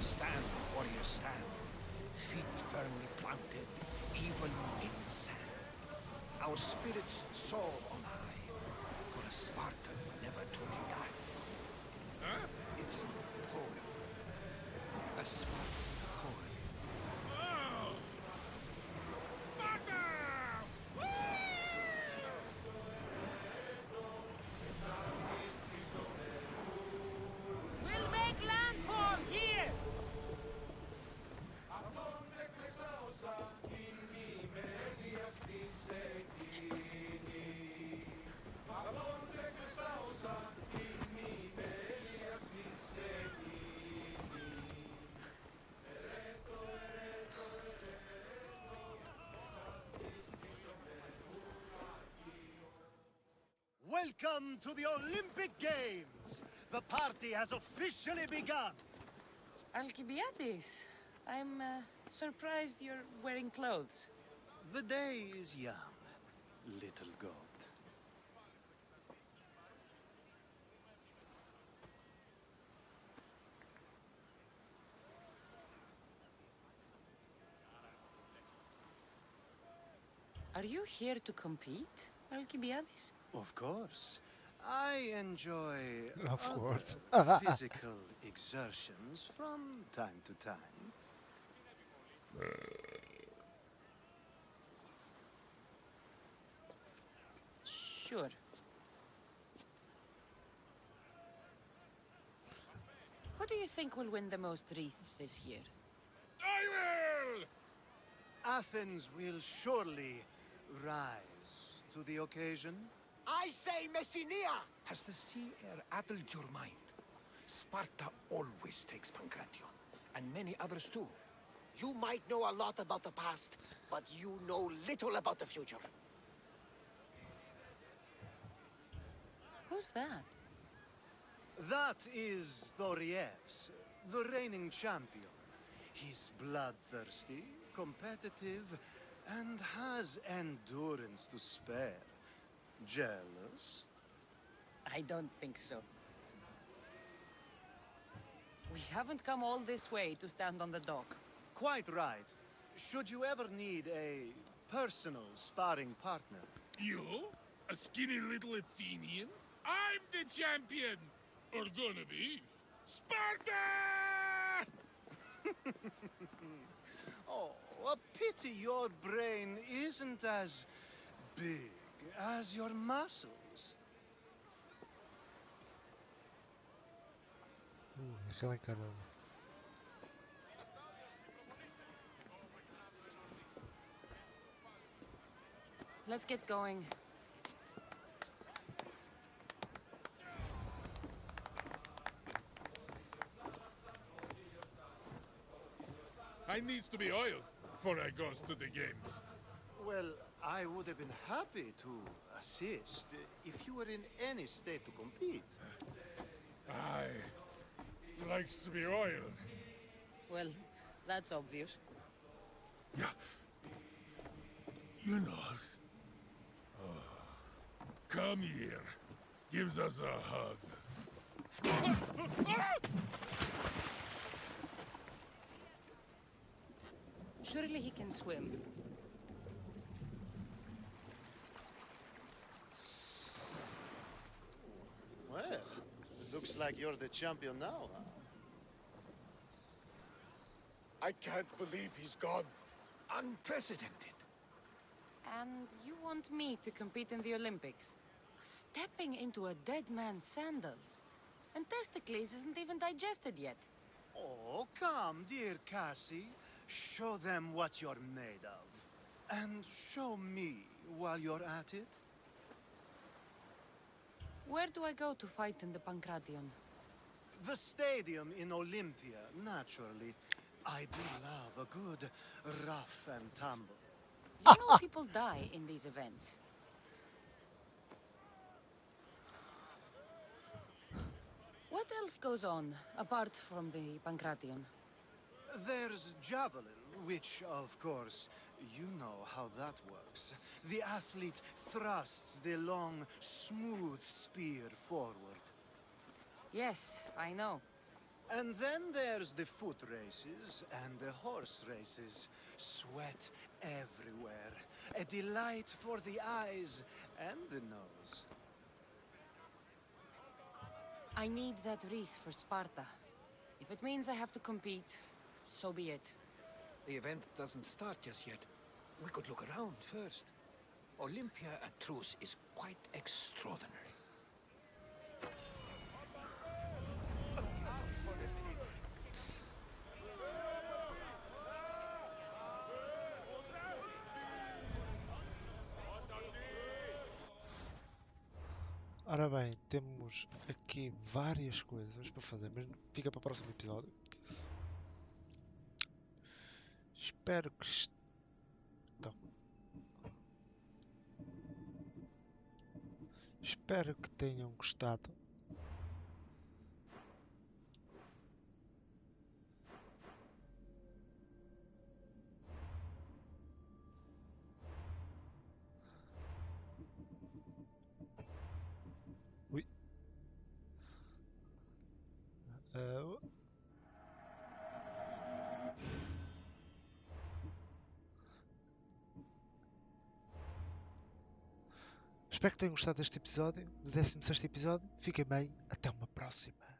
Stand, warrior, stand. Feet firmly planted, even in sand. Our spirits soar on high, for a Spartan never truly dies. Huh? It's a poem. A Spartan poem. Oh! Sparta! We'll make landfall here! Welcome to the Olympic Games! The party has officially begun! Alcibiades, I'm surprised you're wearing clothes. The day is young, little goat. Are you here to compete, Alcibiades? Of course. I enjoy Of course. other physical exertions from time to time. Sure. Who do you think will win the most wreaths this year? I will! Athens will surely rise to the occasion. I say Messinia! Has the sea air addled your mind? Sparta always takes Pancration, and many others too. You might know a lot about the past, but you know little about the future. Who's that? That is Thoriev's, the reigning champion. He's bloodthirsty, competitive, and has endurance to spare. Jealous? I don't think so. We haven't come all this way to stand on the dock. Quite right. Should you ever need a personal sparring partner? You? A skinny little Athenian? I'm the champion! Or gonna be. Sparta! Oh, a pity your brain isn't as big as your muscles. Aquela caramba. Let's get going. I needs to be oil before I goes to the games. Well, I would have been happy to assist if you were in any state to compete. I likes to be oil. Well, that's obvious. Yeah. You knows. Come here. Gives us a hug. Surely he can swim. Well, looks like you're the champion now, huh? I can't believe he's gone. Unprecedented. And you want me to compete in the Olympics? Stepping into a dead man's sandals. And Testicles isn't even digested yet. Oh, come, dear Cassie. Show them what you're made of. And show me while you're at it. Where do I go to fight in the Pancration? The stadium in Olympia, naturally. I do love a good rough and tumble. You know people die in these events. What else goes on, apart from the Pancration? There's javelin, which, of course, you know how that works. The athlete thrusts the long, smooth spear forward. Yes, I know. And then there's the foot races and the horse races. Sweat everywhere. A delight for the eyes and the nose. I need that wreath for Sparta. If it means I have to compete, so be it. The event doesn't start just yet. We could look around first. Olympia at truce is quite extraordinary. Ora bem, temos aqui várias coisas para fazer, mas fica para o próximo episódio. Espero que Espero que tenham gostado. Ui. Espero que tenham gostado deste episódio, do 16º episódio. Fiquem bem, até uma próxima.